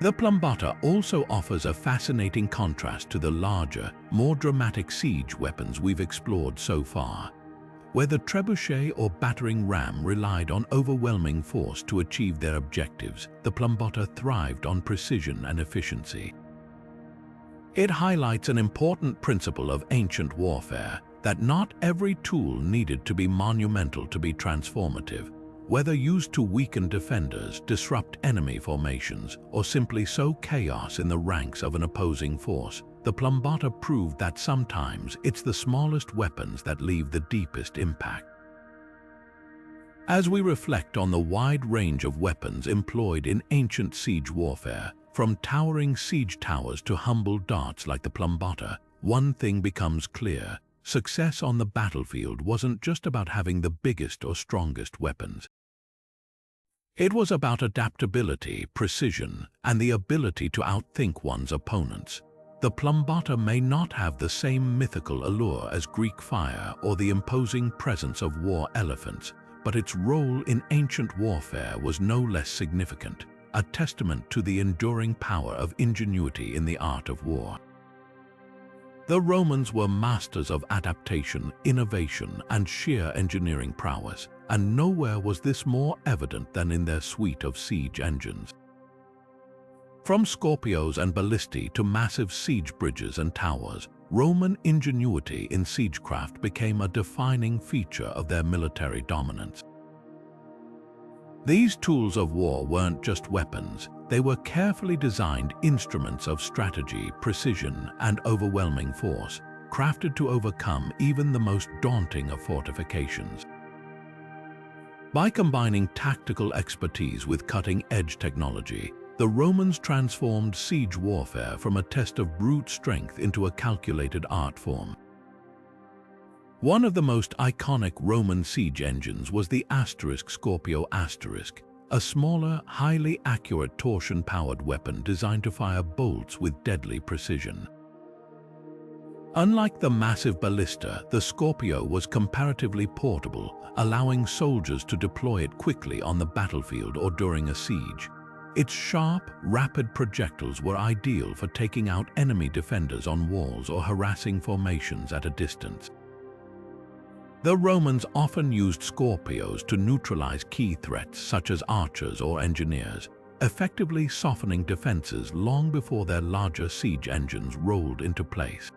The Plumbata also offers a fascinating contrast to the larger, more dramatic siege weapons we've explored so far. Where the Trebuchet or Battering Ram relied on overwhelming force to achieve their objectives, the Plumbata thrived on precision and efficiency. It highlights an important principle of ancient warfare, that not every tool needed to be monumental to be transformative. Whether used to weaken defenders, disrupt enemy formations, or simply sow chaos in the ranks of an opposing force, the Plumbata proved that sometimes it's the smallest weapons that leave the deepest impact. As we reflect on the wide range of weapons employed in ancient siege warfare, From towering siege towers to humble darts like the Plumbata, one thing becomes clear: success on the battlefield wasn't just about having the biggest or strongest weapons. It was about adaptability, precision, and the ability to outthink one's opponents. The Plumbata may not have the same mythical allure as Greek fire or the imposing presence of war elephants, but its role in ancient warfare was no less significant, a testament to the enduring power of ingenuity in the art of war. The Romans were masters of adaptation, innovation, and sheer engineering prowess, and nowhere was this more evident than in their suite of siege engines. From Scorpios and Ballistae to massive siege bridges and towers, Roman ingenuity in siegecraft became a defining feature of their military dominance. These tools of war weren't just weapons, they were carefully designed instruments of strategy, precision, and overwhelming force, crafted to overcome even the most daunting of fortifications. By combining tactical expertise with cutting-edge technology, the Romans transformed siege warfare from a test of brute strength into a calculated art form. One of the most iconic Roman siege engines was the Scorpio Asterisk, a smaller, highly accurate torsion-powered weapon designed to fire bolts with deadly precision. Unlike the massive Ballista, the Scorpio was comparatively portable, allowing soldiers to deploy it quickly on the battlefield or during a siege. Its sharp, rapid projectiles were ideal for taking out enemy defenders on walls or harassing formations at a distance. The Romans often used Scorpios to neutralize key threats such as archers or engineers, effectively softening defenses long before their larger siege engines rolled into place.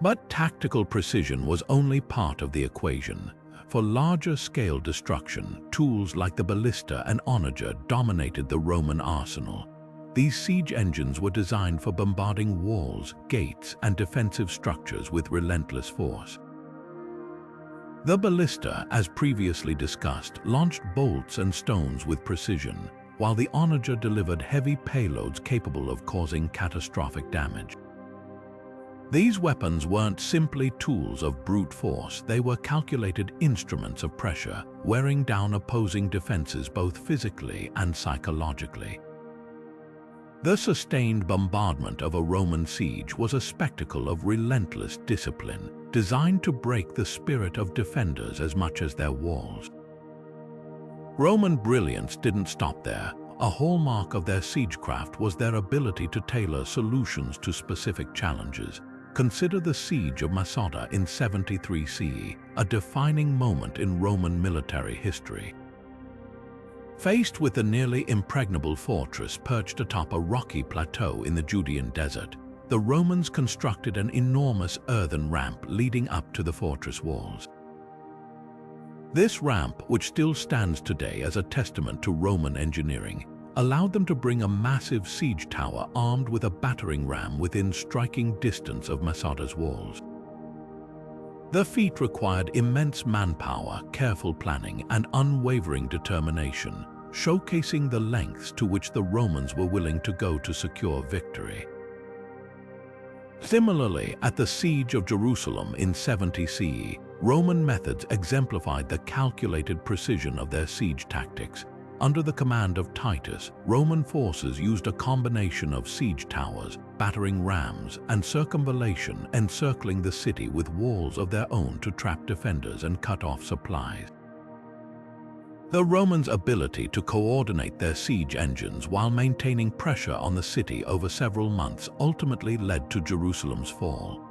But tactical precision was only part of the equation. For larger-scale destruction, tools like the Ballista and onager dominated the Roman arsenal. These siege engines were designed for bombarding walls, gates, and defensive structures with relentless force. The Ballista, as previously discussed, launched bolts and stones with precision, while the onager delivered heavy payloads capable of causing catastrophic damage. These weapons weren't simply tools of brute force, they were calculated instruments of pressure, wearing down opposing defenses both physically and psychologically. The sustained bombardment of a Roman siege was a spectacle of relentless discipline, designed to break the spirit of defenders as much as their walls. Roman brilliance didn't stop there. A hallmark of their siegecraft was their ability to tailor solutions to specific challenges. Consider the siege of Masada in 73 CE, a defining moment in Roman military history. Faced with a nearly impregnable fortress perched atop a rocky plateau in the Judean desert, the Romans constructed an enormous earthen ramp leading up to the fortress walls. This ramp, which still stands today as a testament to Roman engineering, allowed them to bring a massive siege tower armed with a battering ram within striking distance of Masada's walls. The feat required immense manpower, careful planning, and unwavering determination, showcasing the lengths to which the Romans were willing to go to secure victory. Similarly, at the Siege of Jerusalem in 70 CE, Roman methods exemplified the calculated precision of their siege tactics. Under the command of Titus, Roman forces used a combination of siege towers, battering rams, and circumvallation, encircling the city with walls of their own to trap defenders and cut off supplies. The Romans' ability to coordinate their siege engines while maintaining pressure on the city over several months ultimately led to Jerusalem's fall.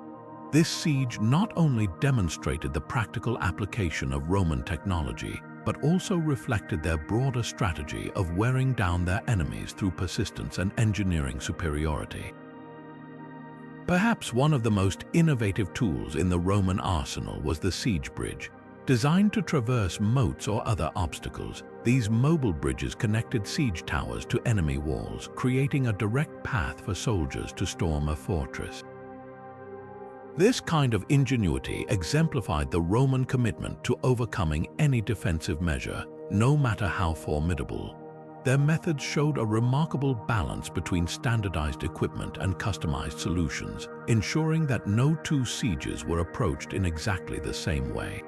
This siege not only demonstrated the practical application of Roman technology, but also reflected their broader strategy of wearing down their enemies through persistence and engineering superiority. Perhaps one of the most innovative tools in the Roman arsenal was the siege bridge. Designed to traverse moats or other obstacles, these mobile bridges connected siege towers to enemy walls, creating a direct path for soldiers to storm a fortress. This kind of ingenuity exemplified the Roman commitment to overcoming any defensive measure, no matter how formidable. Their methods showed a remarkable balance between standardized equipment and customized solutions, ensuring that no two sieges were approached in exactly the same way.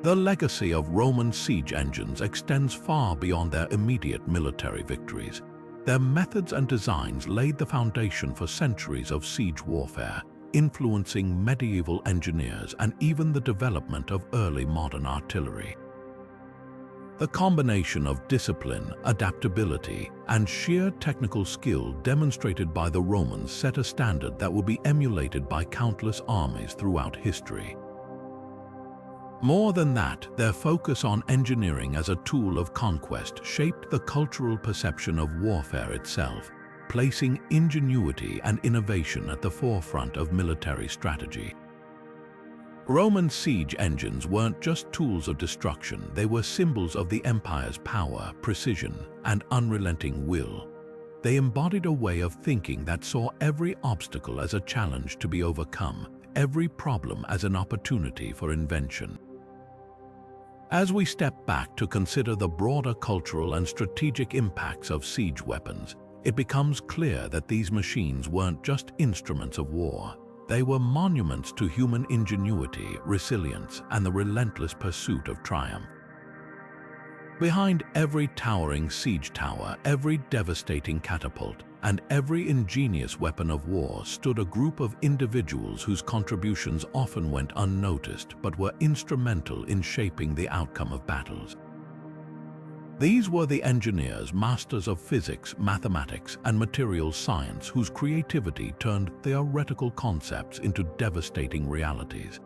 The legacy of Roman siege engines extends far beyond their immediate military victories. Their methods and designs laid the foundation for centuries of siege warfare, influencing medieval engineers and even the development of early modern artillery. The combination of discipline, adaptability, and sheer technical skill demonstrated by the Romans set a standard that would be emulated by countless armies throughout history. More than that, their focus on engineering as a tool of conquest shaped the cultural perception of warfare itself, placing ingenuity and innovation at the forefront of military strategy. Roman siege engines weren't just tools of destruction, they were symbols of the empire's power, precision, and unrelenting will. They embodied a way of thinking that saw every obstacle as a challenge to be overcome, every problem as an opportunity for invention. As we step back to consider the broader cultural and strategic impacts of siege weapons, it becomes clear that these machines weren't just instruments of war. They were monuments to human ingenuity, resilience, and the relentless pursuit of triumph. Behind every towering siege tower, every devastating catapult, and every ingenious weapon of war stood a group of individuals whose contributions often went unnoticed but were instrumental in shaping the outcome of battles. These were the engineers, masters of physics, mathematics, and materials science whose creativity turned theoretical concepts into devastating realities.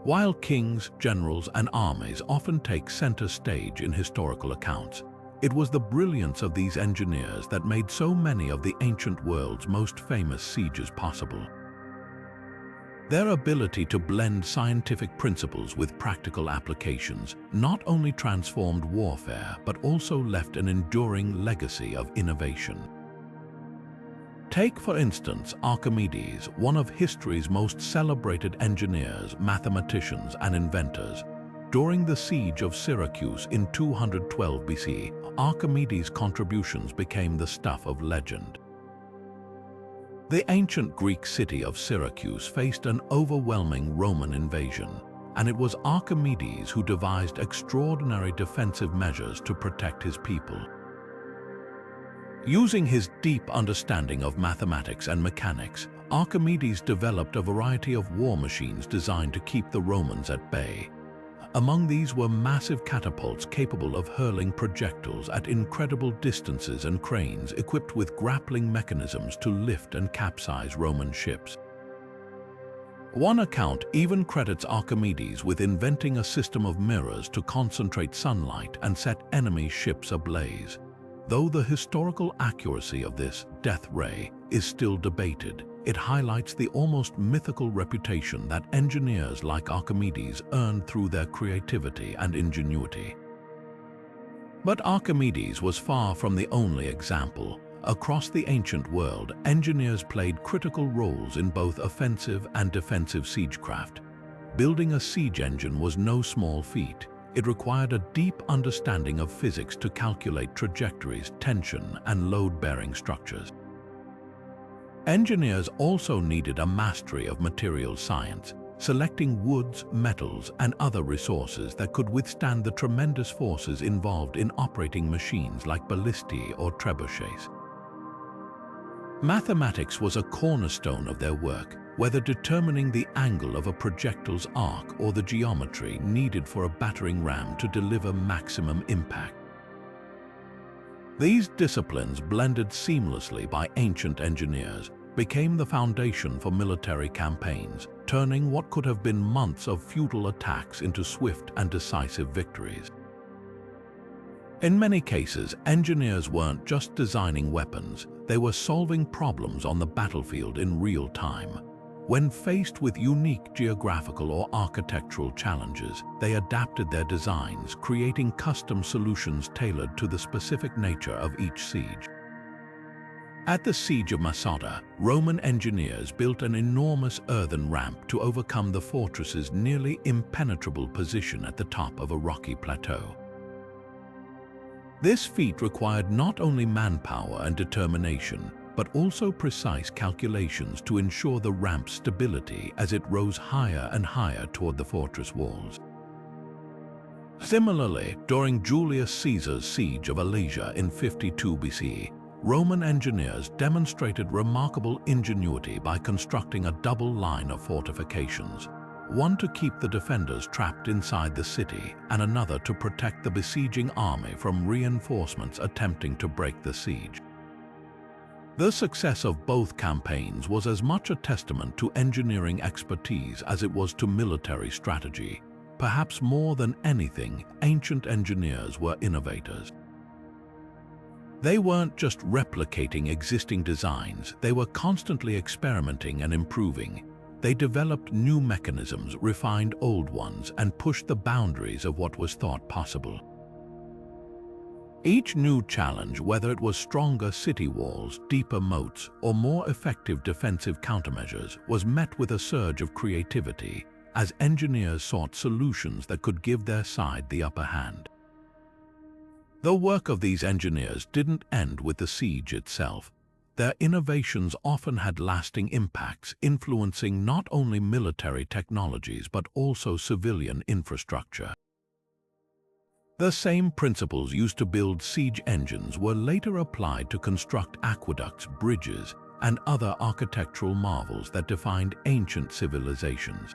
While kings, generals, and armies often take center stage in historical accounts, it was the brilliance of these engineers that made so many of the ancient world's most famous sieges possible. Their ability to blend scientific principles with practical applications not only transformed warfare but also left an enduring legacy of innovation. Take, for instance, Archimedes, one of history's most celebrated engineers, mathematicians, and inventors. During the siege of Syracuse in 212 BC, Archimedes' contributions became the stuff of legend. The ancient Greek city of Syracuse faced an overwhelming Roman invasion, and it was Archimedes who devised extraordinary defensive measures to protect his people. Using his deep understanding of mathematics and mechanics, Archimedes developed a variety of war machines designed to keep the Romans at bay. Among these were massive catapults capable of hurling projectiles at incredible distances and cranes equipped with grappling mechanisms to lift and capsize Roman ships. One account even credits Archimedes with inventing a system of mirrors to concentrate sunlight and set enemy ships ablaze. Though the historical accuracy of this death ray is still debated, it highlights the almost mythical reputation that engineers like Archimedes earned through their creativity and ingenuity. But Archimedes was far from the only example. Across the ancient world, engineers played critical roles in both offensive and defensive siegecraft. Building a siege engine was no small feat. It required a deep understanding of physics to calculate trajectories, tension, and load-bearing structures. Engineers also needed a mastery of materials science, selecting woods, metals, and other resources that could withstand the tremendous forces involved in operating machines like Ballistae or Trebuchets. Mathematics was a cornerstone of their work, whether determining the angle of a projectile's arc or the geometry needed for a battering ram to deliver maximum impact. These disciplines, blended seamlessly by ancient engineers, became the foundation for military campaigns, turning what could have been months of futile attacks into swift and decisive victories. In many cases, engineers weren't just designing weapons, they were solving problems on the battlefield in real time. When faced with unique geographical or architectural challenges, they adapted their designs, creating custom solutions tailored to the specific nature of each siege. At the Siege of Masada, Roman engineers built an enormous earthen ramp to overcome the fortress's nearly impenetrable position at the top of a rocky plateau. This feat required not only manpower and determination, but also precise calculations to ensure the ramp's stability as it rose higher and higher toward the fortress walls. Similarly, during Julius Caesar's siege of Alasia in 52 BC, Roman engineers demonstrated remarkable ingenuity by constructing a double line of fortifications, one to keep the defenders trapped inside the city and another to protect the besieging army from reinforcements attempting to break the siege. The success of both campaigns was as much a testament to engineering expertise as it was to military strategy. Perhaps more than anything, ancient engineers were innovators. They weren't just replicating existing designs, they were constantly experimenting and improving. They developed new mechanisms, refined old ones, and pushed the boundaries of what was thought possible. Each new challenge, whether it was stronger city walls, deeper moats, or more effective defensive countermeasures, was met with a surge of creativity as engineers sought solutions that could give their side the upper hand. The work of these engineers didn't end with the siege itself. Their innovations often had lasting impacts, influencing not only military technologies but also civilian infrastructure. The same principles used to build siege engines were later applied to construct aqueducts, bridges, and other architectural marvels that defined ancient civilizations.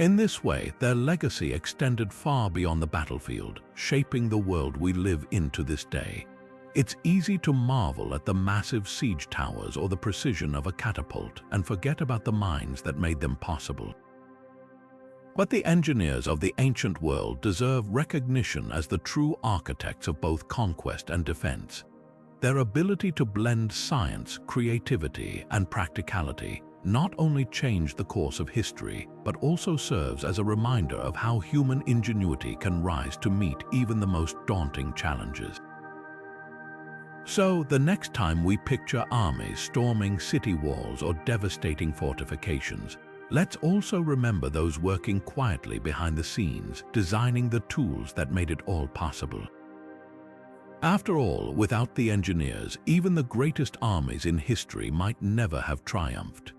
In this way, their legacy extended far beyond the battlefield, shaping the world we live in to this day. It's easy to marvel at the massive siege towers or the precision of a catapult and forget about the minds that made them possible. But the engineers of the ancient world deserve recognition as the true architects of both conquest and defense. Their ability to blend science, creativity, and practicality not only changed the course of history, but also serves as a reminder of how human ingenuity can rise to meet even the most daunting challenges. So, the next time we picture armies storming city walls or devastating fortifications, let's also remember those working quietly behind the scenes, designing the tools that made it all possible. After all, without the engineers, even the greatest armies in history might never have triumphed.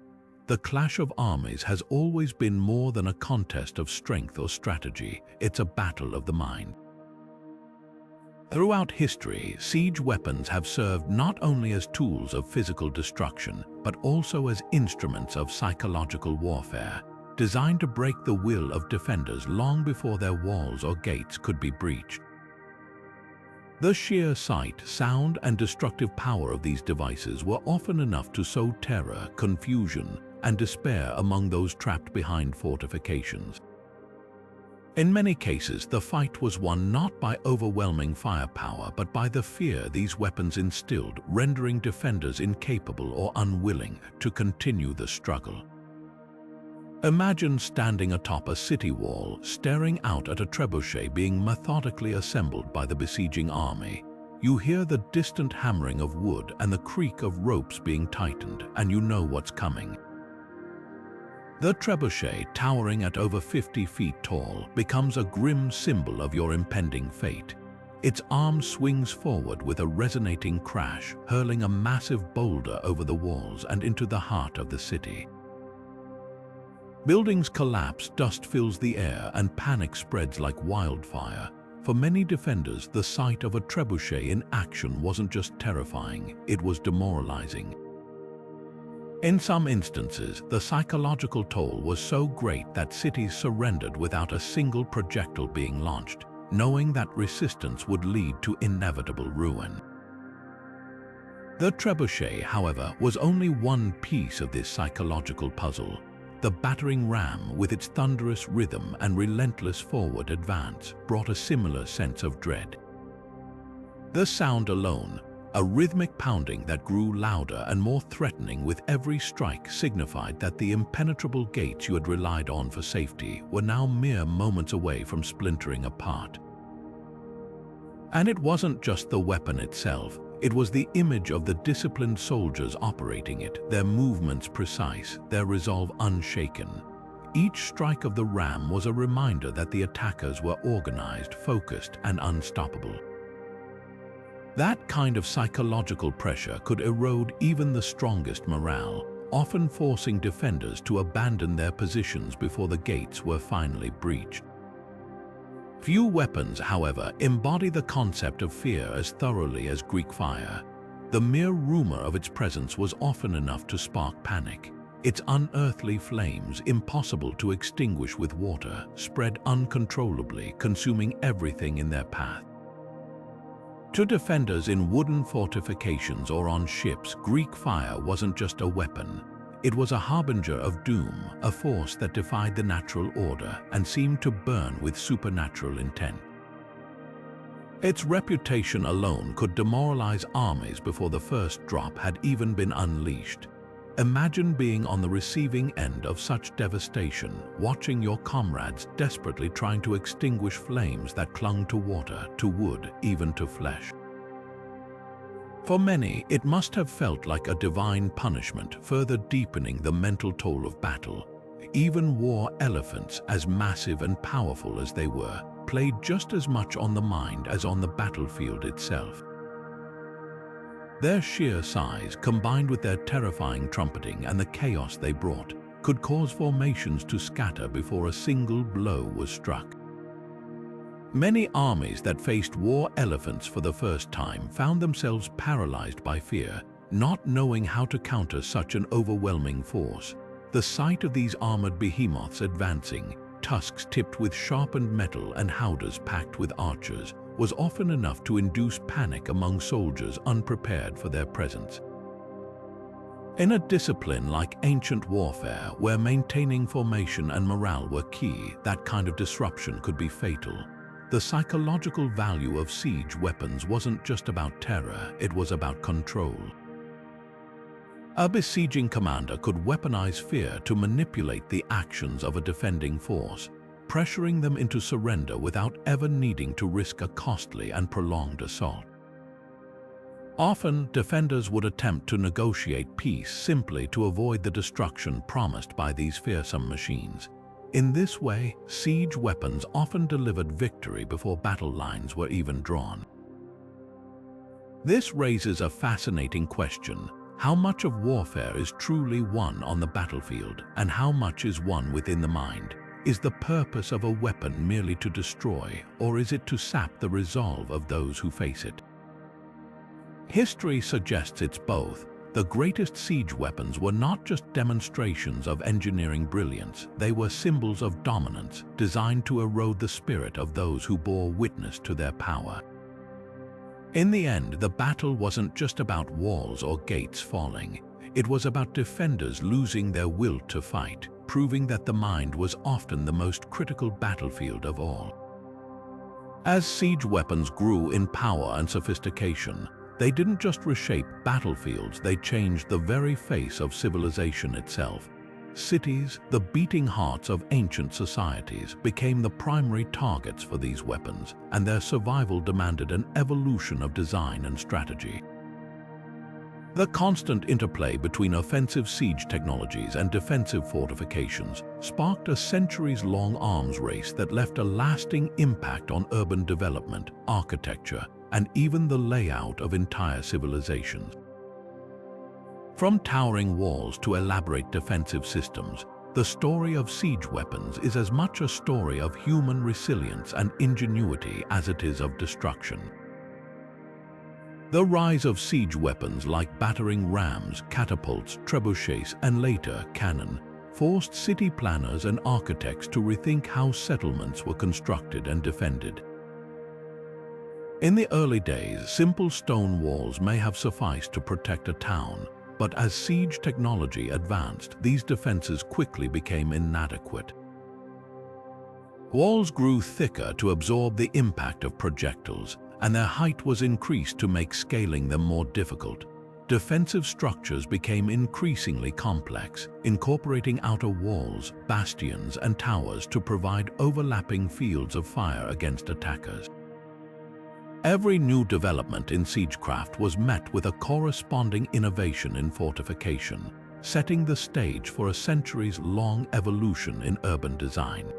The clash of armies has always been more than a contest of strength or strategy, it's a battle of the mind. Throughout history, siege weapons have served not only as tools of physical destruction, but also as instruments of psychological warfare, designed to break the will of defenders long before their walls or gates could be breached. The sheer sight, sound, and destructive power of these devices were often enough to sow terror, confusion, and despair among those trapped behind fortifications. In many cases, the fight was won not by overwhelming firepower, but by the fear these weapons instilled, rendering defenders incapable or unwilling to continue the struggle. Imagine standing atop a city wall, staring out at a trebuchet being methodically assembled by the besieging army. You hear the distant hammering of wood and the creak of ropes being tightened, and you know what's coming. The trebuchet, towering at over 50 feet tall, becomes a grim symbol of your impending fate. Its arm swings forward with a resonating crash, hurling a massive boulder over the walls and into the heart of the city. Buildings collapse, dust fills the air, and panic spreads like wildfire. For many defenders, the sight of a trebuchet in action wasn't just terrifying, it was demoralizing. In some instances, the psychological toll was so great that cities surrendered without a single projectile being launched, knowing that resistance would lead to inevitable ruin. The trebuchet, however, was only one piece of this psychological puzzle. The battering ram, with its thunderous rhythm and relentless forward advance, brought a similar sense of dread. The sound alone, a rhythmic pounding that grew louder and more threatening with every strike, signified that the impenetrable gates you had relied on for safety were now mere moments away from splintering apart. And it wasn't just the weapon itself, it was the image of the disciplined soldiers operating it, their movements precise, their resolve unshaken. Each strike of the ram was a reminder that the attackers were organized, focused, and unstoppable. That kind of psychological pressure could erode even the strongest morale, often forcing defenders to abandon their positions before the gates were finally breached. Few weapons, however, embody the concept of fear as thoroughly as Greek fire. The mere rumor of its presence was often enough to spark panic. Its unearthly flames, impossible to extinguish with water, spread uncontrollably, consuming everything in their path. To defenders in wooden fortifications or on ships, Greek fire wasn't just a weapon. It was a harbinger of doom, a force that defied the natural order and seemed to burn with supernatural intent. Its reputation alone could demoralize armies before the first drop had even been unleashed. Imagine being on the receiving end of such devastation, watching your comrades desperately trying to extinguish flames that clung to water, to wood, even to flesh. For many, it must have felt like a divine punishment, further deepening the mental toll of battle. Even war elephants, as massive and powerful as they were, played just as much on the mind as on the battlefield itself. Their sheer size, combined with their terrifying trumpeting and the chaos they brought, could cause formations to scatter before a single blow was struck. Many armies that faced war elephants for the first time found themselves paralyzed by fear, not knowing how to counter such an overwhelming force. The sight of these armored behemoths advancing, tusks tipped with sharpened metal and howdahs packed with archers, was often enough to induce panic among soldiers unprepared for their presence. In a discipline like ancient warfare, where maintaining formation and morale were key, that kind of disruption could be fatal. The psychological value of siege weapons wasn't just about terror, it was about control. A besieging commander could weaponize fear to manipulate the actions of a defending force, pressuring them into surrender without ever needing to risk a costly and prolonged assault. Often, defenders would attempt to negotiate peace simply to avoid the destruction promised by these fearsome machines. In this way, siege weapons often delivered victory before battle lines were even drawn. This raises a fascinating question. How much of warfare is truly won on the battlefield, and how much is won within the mind? Is the purpose of a weapon merely to destroy, or is it to sap the resolve of those who face it? History suggests it's both. The greatest siege weapons were not just demonstrations of engineering brilliance, they were symbols of dominance, designed to erode the spirit of those who bore witness to their power. In the end, the battle wasn't just about walls or gates falling. It was about defenders losing their will to fight, proving that the mind was often the most critical battlefield of all. As siege weapons grew in power and sophistication, they didn't just reshape battlefields, they changed the very face of civilization itself. Cities, the beating hearts of ancient societies, became the primary targets for these weapons, and their survival demanded an evolution of design and strategy. The constant interplay between offensive siege technologies and defensive fortifications sparked a centuries-long arms race that left a lasting impact on urban development, architecture, and even the layout of entire civilizations. From towering walls to elaborate defensive systems, the story of siege weapons is as much a story of human resilience and ingenuity as it is of destruction. The rise of siege weapons like battering rams, catapults, trebuchets, and later cannon forced city planners and architects to rethink how settlements were constructed and defended. In the early days, simple stone walls may have sufficed to protect a town, but as siege technology advanced, these defenses quickly became inadequate. Walls grew thicker to absorb the impact of projectiles, and their height was increased to make scaling them more difficult. Defensive structures became increasingly complex, incorporating outer walls, bastions, and towers to provide overlapping fields of fire against attackers. Every new development in siegecraft was met with a corresponding innovation in fortification, setting the stage for a centuries-long evolution in urban design.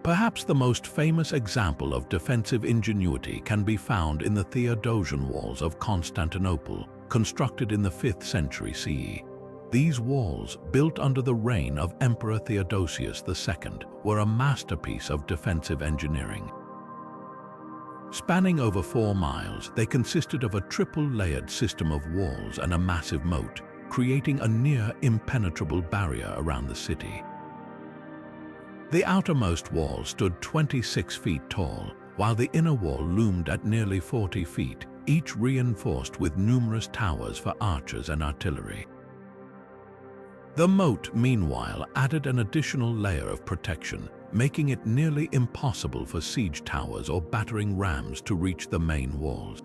Perhaps the most famous example of defensive ingenuity can be found in the Theodosian walls of Constantinople, constructed in the 5th century CE. These walls, built under the reign of Emperor Theodosius II, were a masterpiece of defensive engineering. Spanning over 4 miles, they consisted of a triple-layered system of walls and a massive moat, creating a near-impenetrable barrier around the city. The outermost wall stood 26 feet tall, while the inner wall loomed at nearly 40 feet, each reinforced with numerous towers for archers and artillery. The moat, meanwhile, added an additional layer of protection, making it nearly impossible for siege towers or battering rams to reach the main walls.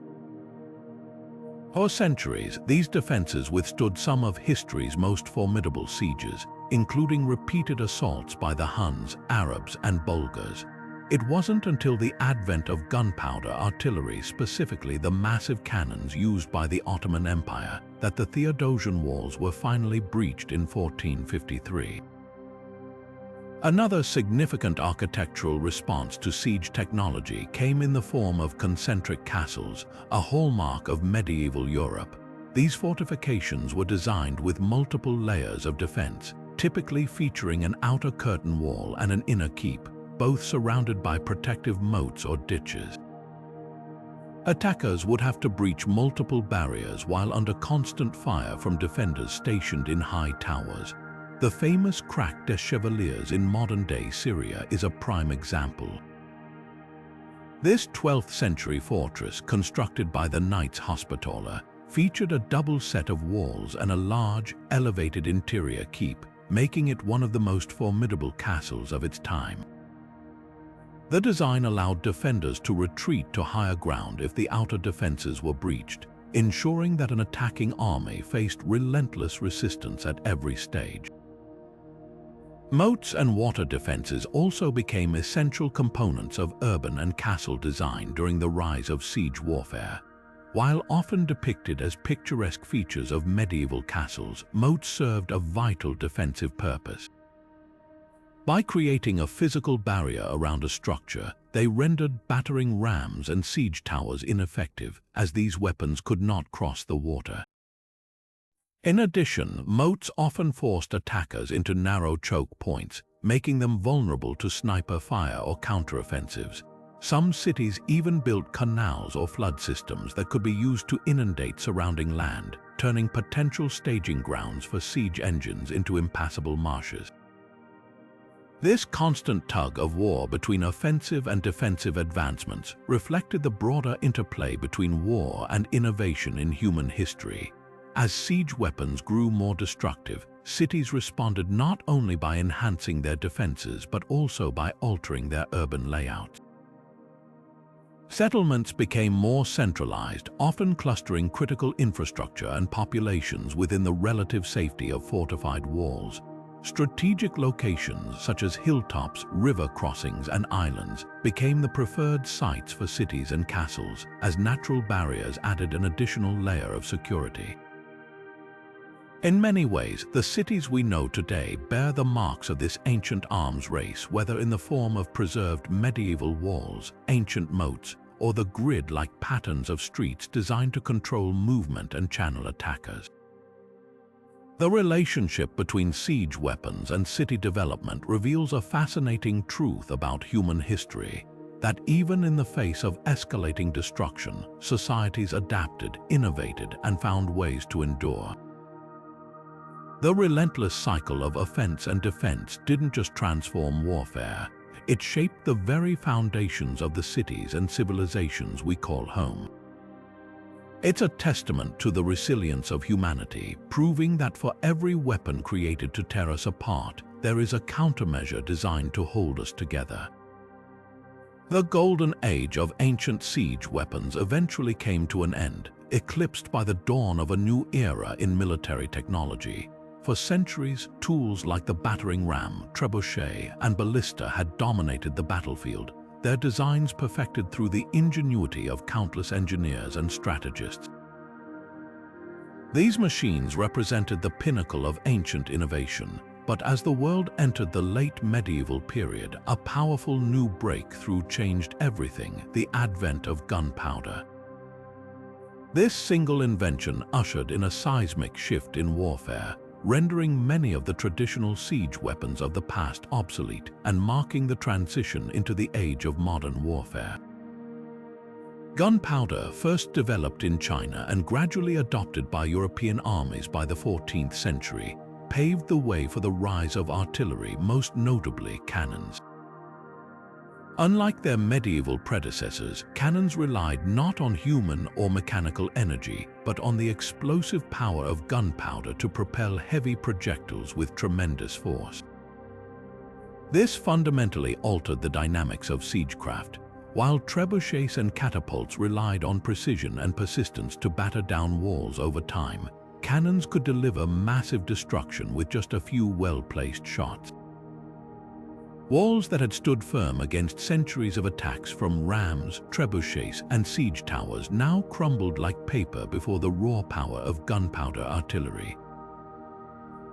For centuries, these defenses withstood some of history's most formidable sieges, including repeated assaults by the Huns, Arabs, and Bulgars. It wasn't until the advent of gunpowder artillery, specifically the massive cannons used by the Ottoman Empire, that the Theodosian walls were finally breached in 1453. Another significant architectural response to siege technology came in the form of concentric castles, a hallmark of medieval Europe. These fortifications were designed with multiple layers of defense, typically featuring an outer curtain wall and an inner keep, both surrounded by protective moats or ditches. Attackers would have to breach multiple barriers while under constant fire from defenders stationed in high towers. The famous Crac des Chevaliers in modern-day Syria is a prime example. This 12th century fortress, constructed by the Knights Hospitaller, featured a double set of walls and a large, elevated interior keep, making it one of the most formidable castles of its time. The design allowed defenders to retreat to higher ground if the outer defenses were breached, ensuring that an attacking army faced relentless resistance at every stage. Moats and water defenses also became essential components of urban and castle design during the rise of siege warfare. While often depicted as picturesque features of medieval castles, moats served a vital defensive purpose. By creating a physical barrier around a structure, they rendered battering rams and siege towers ineffective, as these weapons could not cross the water. In addition, moats often forced attackers into narrow choke points, making them vulnerable to sniper fire or counteroffensives. Some cities even built canals or flood systems that could be used to inundate surrounding land, turning potential staging grounds for siege engines into impassable marshes. This constant tug of war between offensive and defensive advancements reflected the broader interplay between war and innovation in human history. As siege weapons grew more destructive, cities responded not only by enhancing their defenses but also by altering their urban layouts. Settlements became more centralized, often clustering critical infrastructure and populations within the relative safety of fortified walls. Strategic locations such as hilltops, river crossings, and islands became the preferred sites for cities and castles, as natural barriers added an additional layer of security. In many ways, the cities we know today bear the marks of this ancient arms race, whether in the form of preserved medieval walls, ancient moats, or the grid-like patterns of streets designed to control movement and channel attackers. The relationship between siege weapons and city development reveals a fascinating truth about human history, that even in the face of escalating destruction, societies adapted, innovated, and found ways to endure. The relentless cycle of offense and defense didn't just transform warfare, it shaped the very foundations of the cities and civilizations we call home. It's a testament to the resilience of humanity, proving that for every weapon created to tear us apart, there is a countermeasure designed to hold us together. The golden age of ancient siege weapons eventually came to an end, eclipsed by the dawn of a new era in military technology. For centuries, tools like the battering ram, trebuchet, and ballista had dominated the battlefield, their designs perfected through the ingenuity of countless engineers and strategists. These machines represented the pinnacle of ancient innovation, But as the world entered the late medieval period, a powerful new breakthrough changed everything: the advent of gunpowder. This single invention ushered in a seismic shift in warfare, rendering many of the traditional siege weapons of the past obsolete and marking the transition into the age of modern warfare. Gunpowder, first developed in China and gradually adopted by European armies by the 14th century, paved the way for the rise of artillery, most notably cannons. Unlike their medieval predecessors, cannons relied not on human or mechanical energy, but on the explosive power of gunpowder to propel heavy projectiles with tremendous force. This fundamentally altered the dynamics of siegecraft. While trebuchets and catapults relied on precision and persistence to batter down walls over time, cannons could deliver massive destruction with just a few well-placed shots. Walls that had stood firm against centuries of attacks from rams, trebuchets, and siege towers now crumbled like paper before the raw power of gunpowder artillery.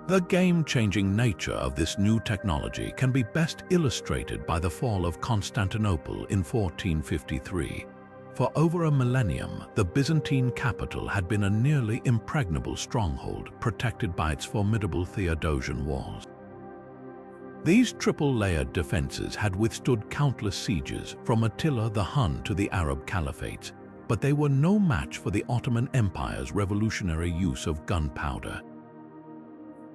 The game-changing nature of this new technology can be best illustrated by the fall of Constantinople in 1453. For over a millennium, the Byzantine capital had been a nearly impregnable stronghold protected by its formidable Theodosian walls. These triple-layered defenses had withstood countless sieges, from Attila the Hun to the Arab caliphates, but they were no match for the Ottoman Empire's revolutionary use of gunpowder.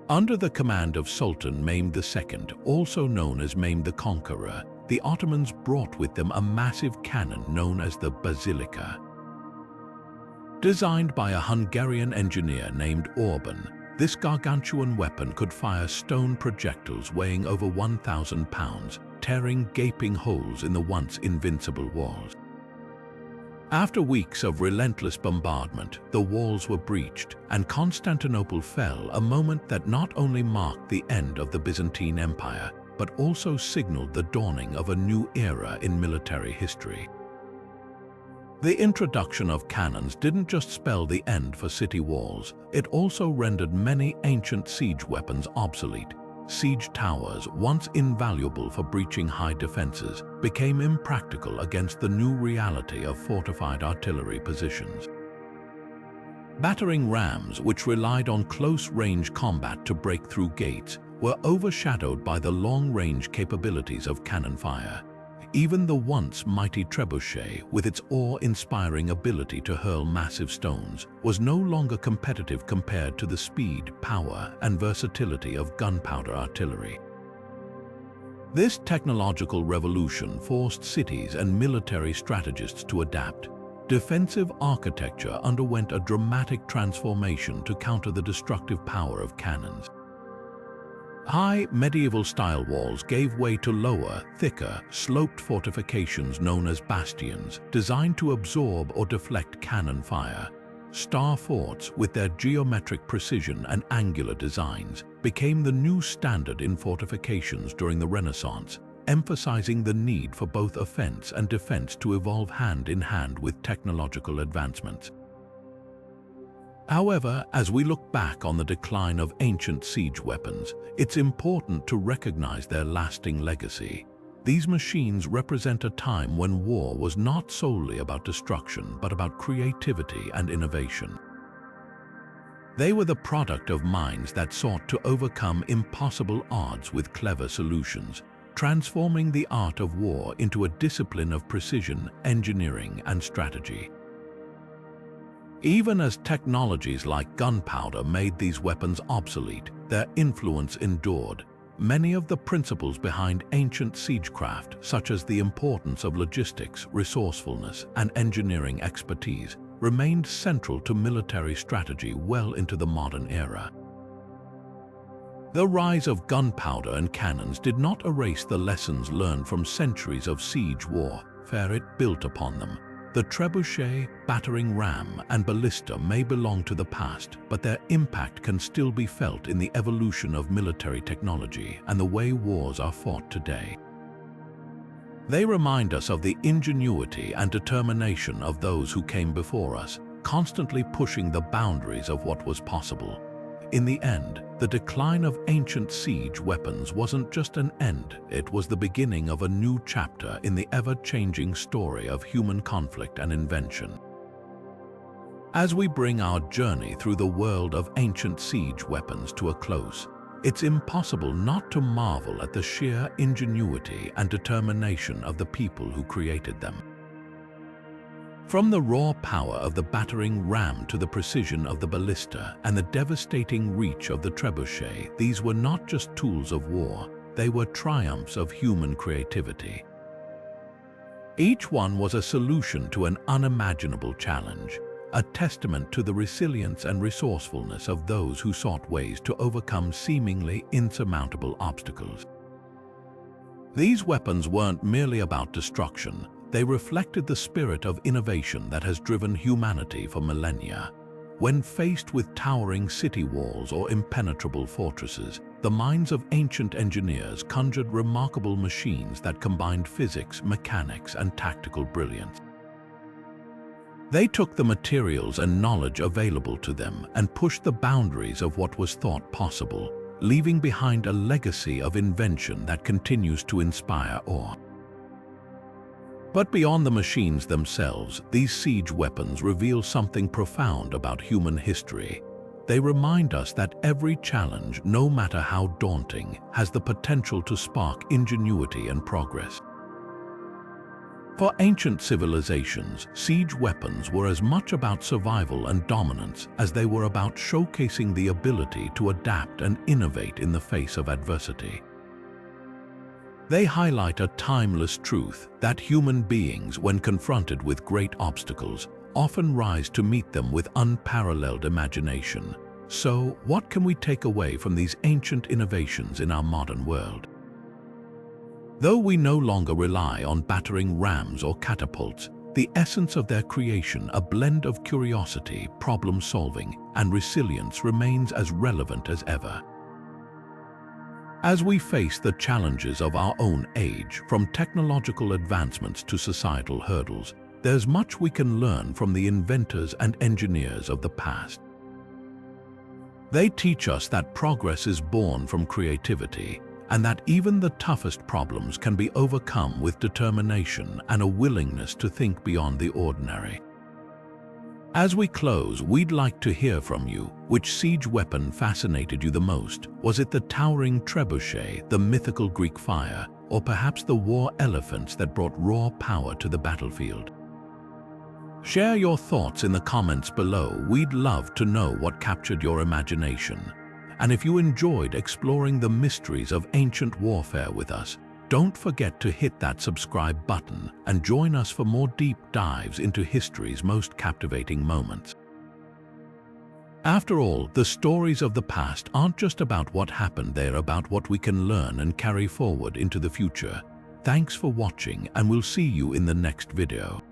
Under the command of Sultan Mehmed II, also known as Mehmed the Conqueror, the Ottomans brought with them a massive cannon known as the Basilica. Designed by a Hungarian engineer named Orban, this gargantuan weapon could fire stone projectiles weighing over 1,000 pounds, tearing gaping holes in the once invincible walls. After weeks of relentless bombardment, the walls were breached, and Constantinople fell, a moment that not only marked the end of the Byzantine Empire, but also signaled the dawning of a new era in military history. The introduction of cannons didn't just spell the end for city walls, it also rendered many ancient siege weapons obsolete. Siege towers, once invaluable for breaching high defenses, became impractical against the new reality of fortified artillery positions. Battering rams, which relied on close-range combat to break through gates, were overshadowed by the long-range capabilities of cannon fire. Even the once mighty trebuchet, with its awe-inspiring ability to hurl massive stones, was no longer competitive compared to the speed, power, and versatility of gunpowder artillery. This technological revolution forced cities and military strategists to adapt. Defensive architecture underwent a dramatic transformation to counter the destructive power of cannons. High medieval-style walls gave way to lower, thicker, sloped fortifications known as bastions, designed to absorb or deflect cannon fire. Star forts, with their geometric precision and angular designs, became the new standard in fortifications during the Renaissance, emphasizing the need for both offense and defense to evolve hand in hand with technological advancements. However, as we look back on the decline of ancient siege weapons, it's important to recognize their lasting legacy. These machines represent a time when war was not solely about destruction, but about creativity and innovation. They were the product of minds that sought to overcome impossible odds with clever solutions, transforming the art of war into a discipline of precision, engineering, and strategy. Even as technologies like gunpowder made these weapons obsolete, their influence endured. Many of the principles behind ancient siegecraft, such as the importance of logistics, resourcefulness, and engineering expertise, remained central to military strategy well into the modern era. The rise of gunpowder and cannons did not erase the lessons learned from centuries of siege warfare. It built upon them. The trebuchet, battering ram, and ballista may belong to the past, but their impact can still be felt in the evolution of military technology and the way wars are fought today. They remind us of the ingenuity and determination of those who came before us, constantly pushing the boundaries of what was possible. In the end, the decline of ancient siege weapons wasn't just an end, it was the beginning of a new chapter in the ever-changing story of human conflict and invention. As we bring our journey through the world of ancient siege weapons to a close, it's impossible not to marvel at the sheer ingenuity and determination of the people who created them. From the raw power of the battering ram to the precision of the ballista and the devastating reach of the trebuchet, these were not just tools of war, they were triumphs of human creativity. Each one was a solution to an unimaginable challenge, a testament to the resilience and resourcefulness of those who sought ways to overcome seemingly insurmountable obstacles. These weapons weren't merely about destruction, they reflected the spirit of innovation that has driven humanity for millennia. When faced with towering city walls or impenetrable fortresses, the minds of ancient engineers conjured remarkable machines that combined physics, mechanics, and tactical brilliance. They took the materials and knowledge available to them and pushed the boundaries of what was thought possible, leaving behind a legacy of invention that continues to inspire awe. But beyond the machines themselves, these siege weapons reveal something profound about human history. They remind us that every challenge, no matter how daunting, has the potential to spark ingenuity and progress. For ancient civilizations, siege weapons were as much about survival and dominance as they were about showcasing the ability to adapt and innovate in the face of adversity. They highlight a timeless truth that human beings, when confronted with great obstacles, often rise to meet them with unparalleled imagination. So, what can we take away from these ancient innovations in our modern world? Though we no longer rely on battering rams or catapults, the essence of their creation, a blend of curiosity, problem-solving, and resilience, remains as relevant as ever. As we face the challenges of our own age, from technological advancements to societal hurdles, there's much we can learn from the inventors and engineers of the past. They teach us that progress is born from creativity, and that even the toughest problems can be overcome with determination and a willingness to think beyond the ordinary. As we close, we'd like to hear from you. Which siege weapon fascinated you the most? Was it the towering trebuchet, the mythical Greek fire, or perhaps the war elephants that brought raw power to the battlefield? Share your thoughts in the comments below. We'd love to know what captured your imagination. And if you enjoyed exploring the mysteries of ancient warfare with us, don't forget to hit that subscribe button and join us for more deep dives into history's most captivating moments. After all, the stories of the past aren't just about what happened, they're about what we can learn and carry forward into the future. Thanks for watching, and we'll see you in the next video.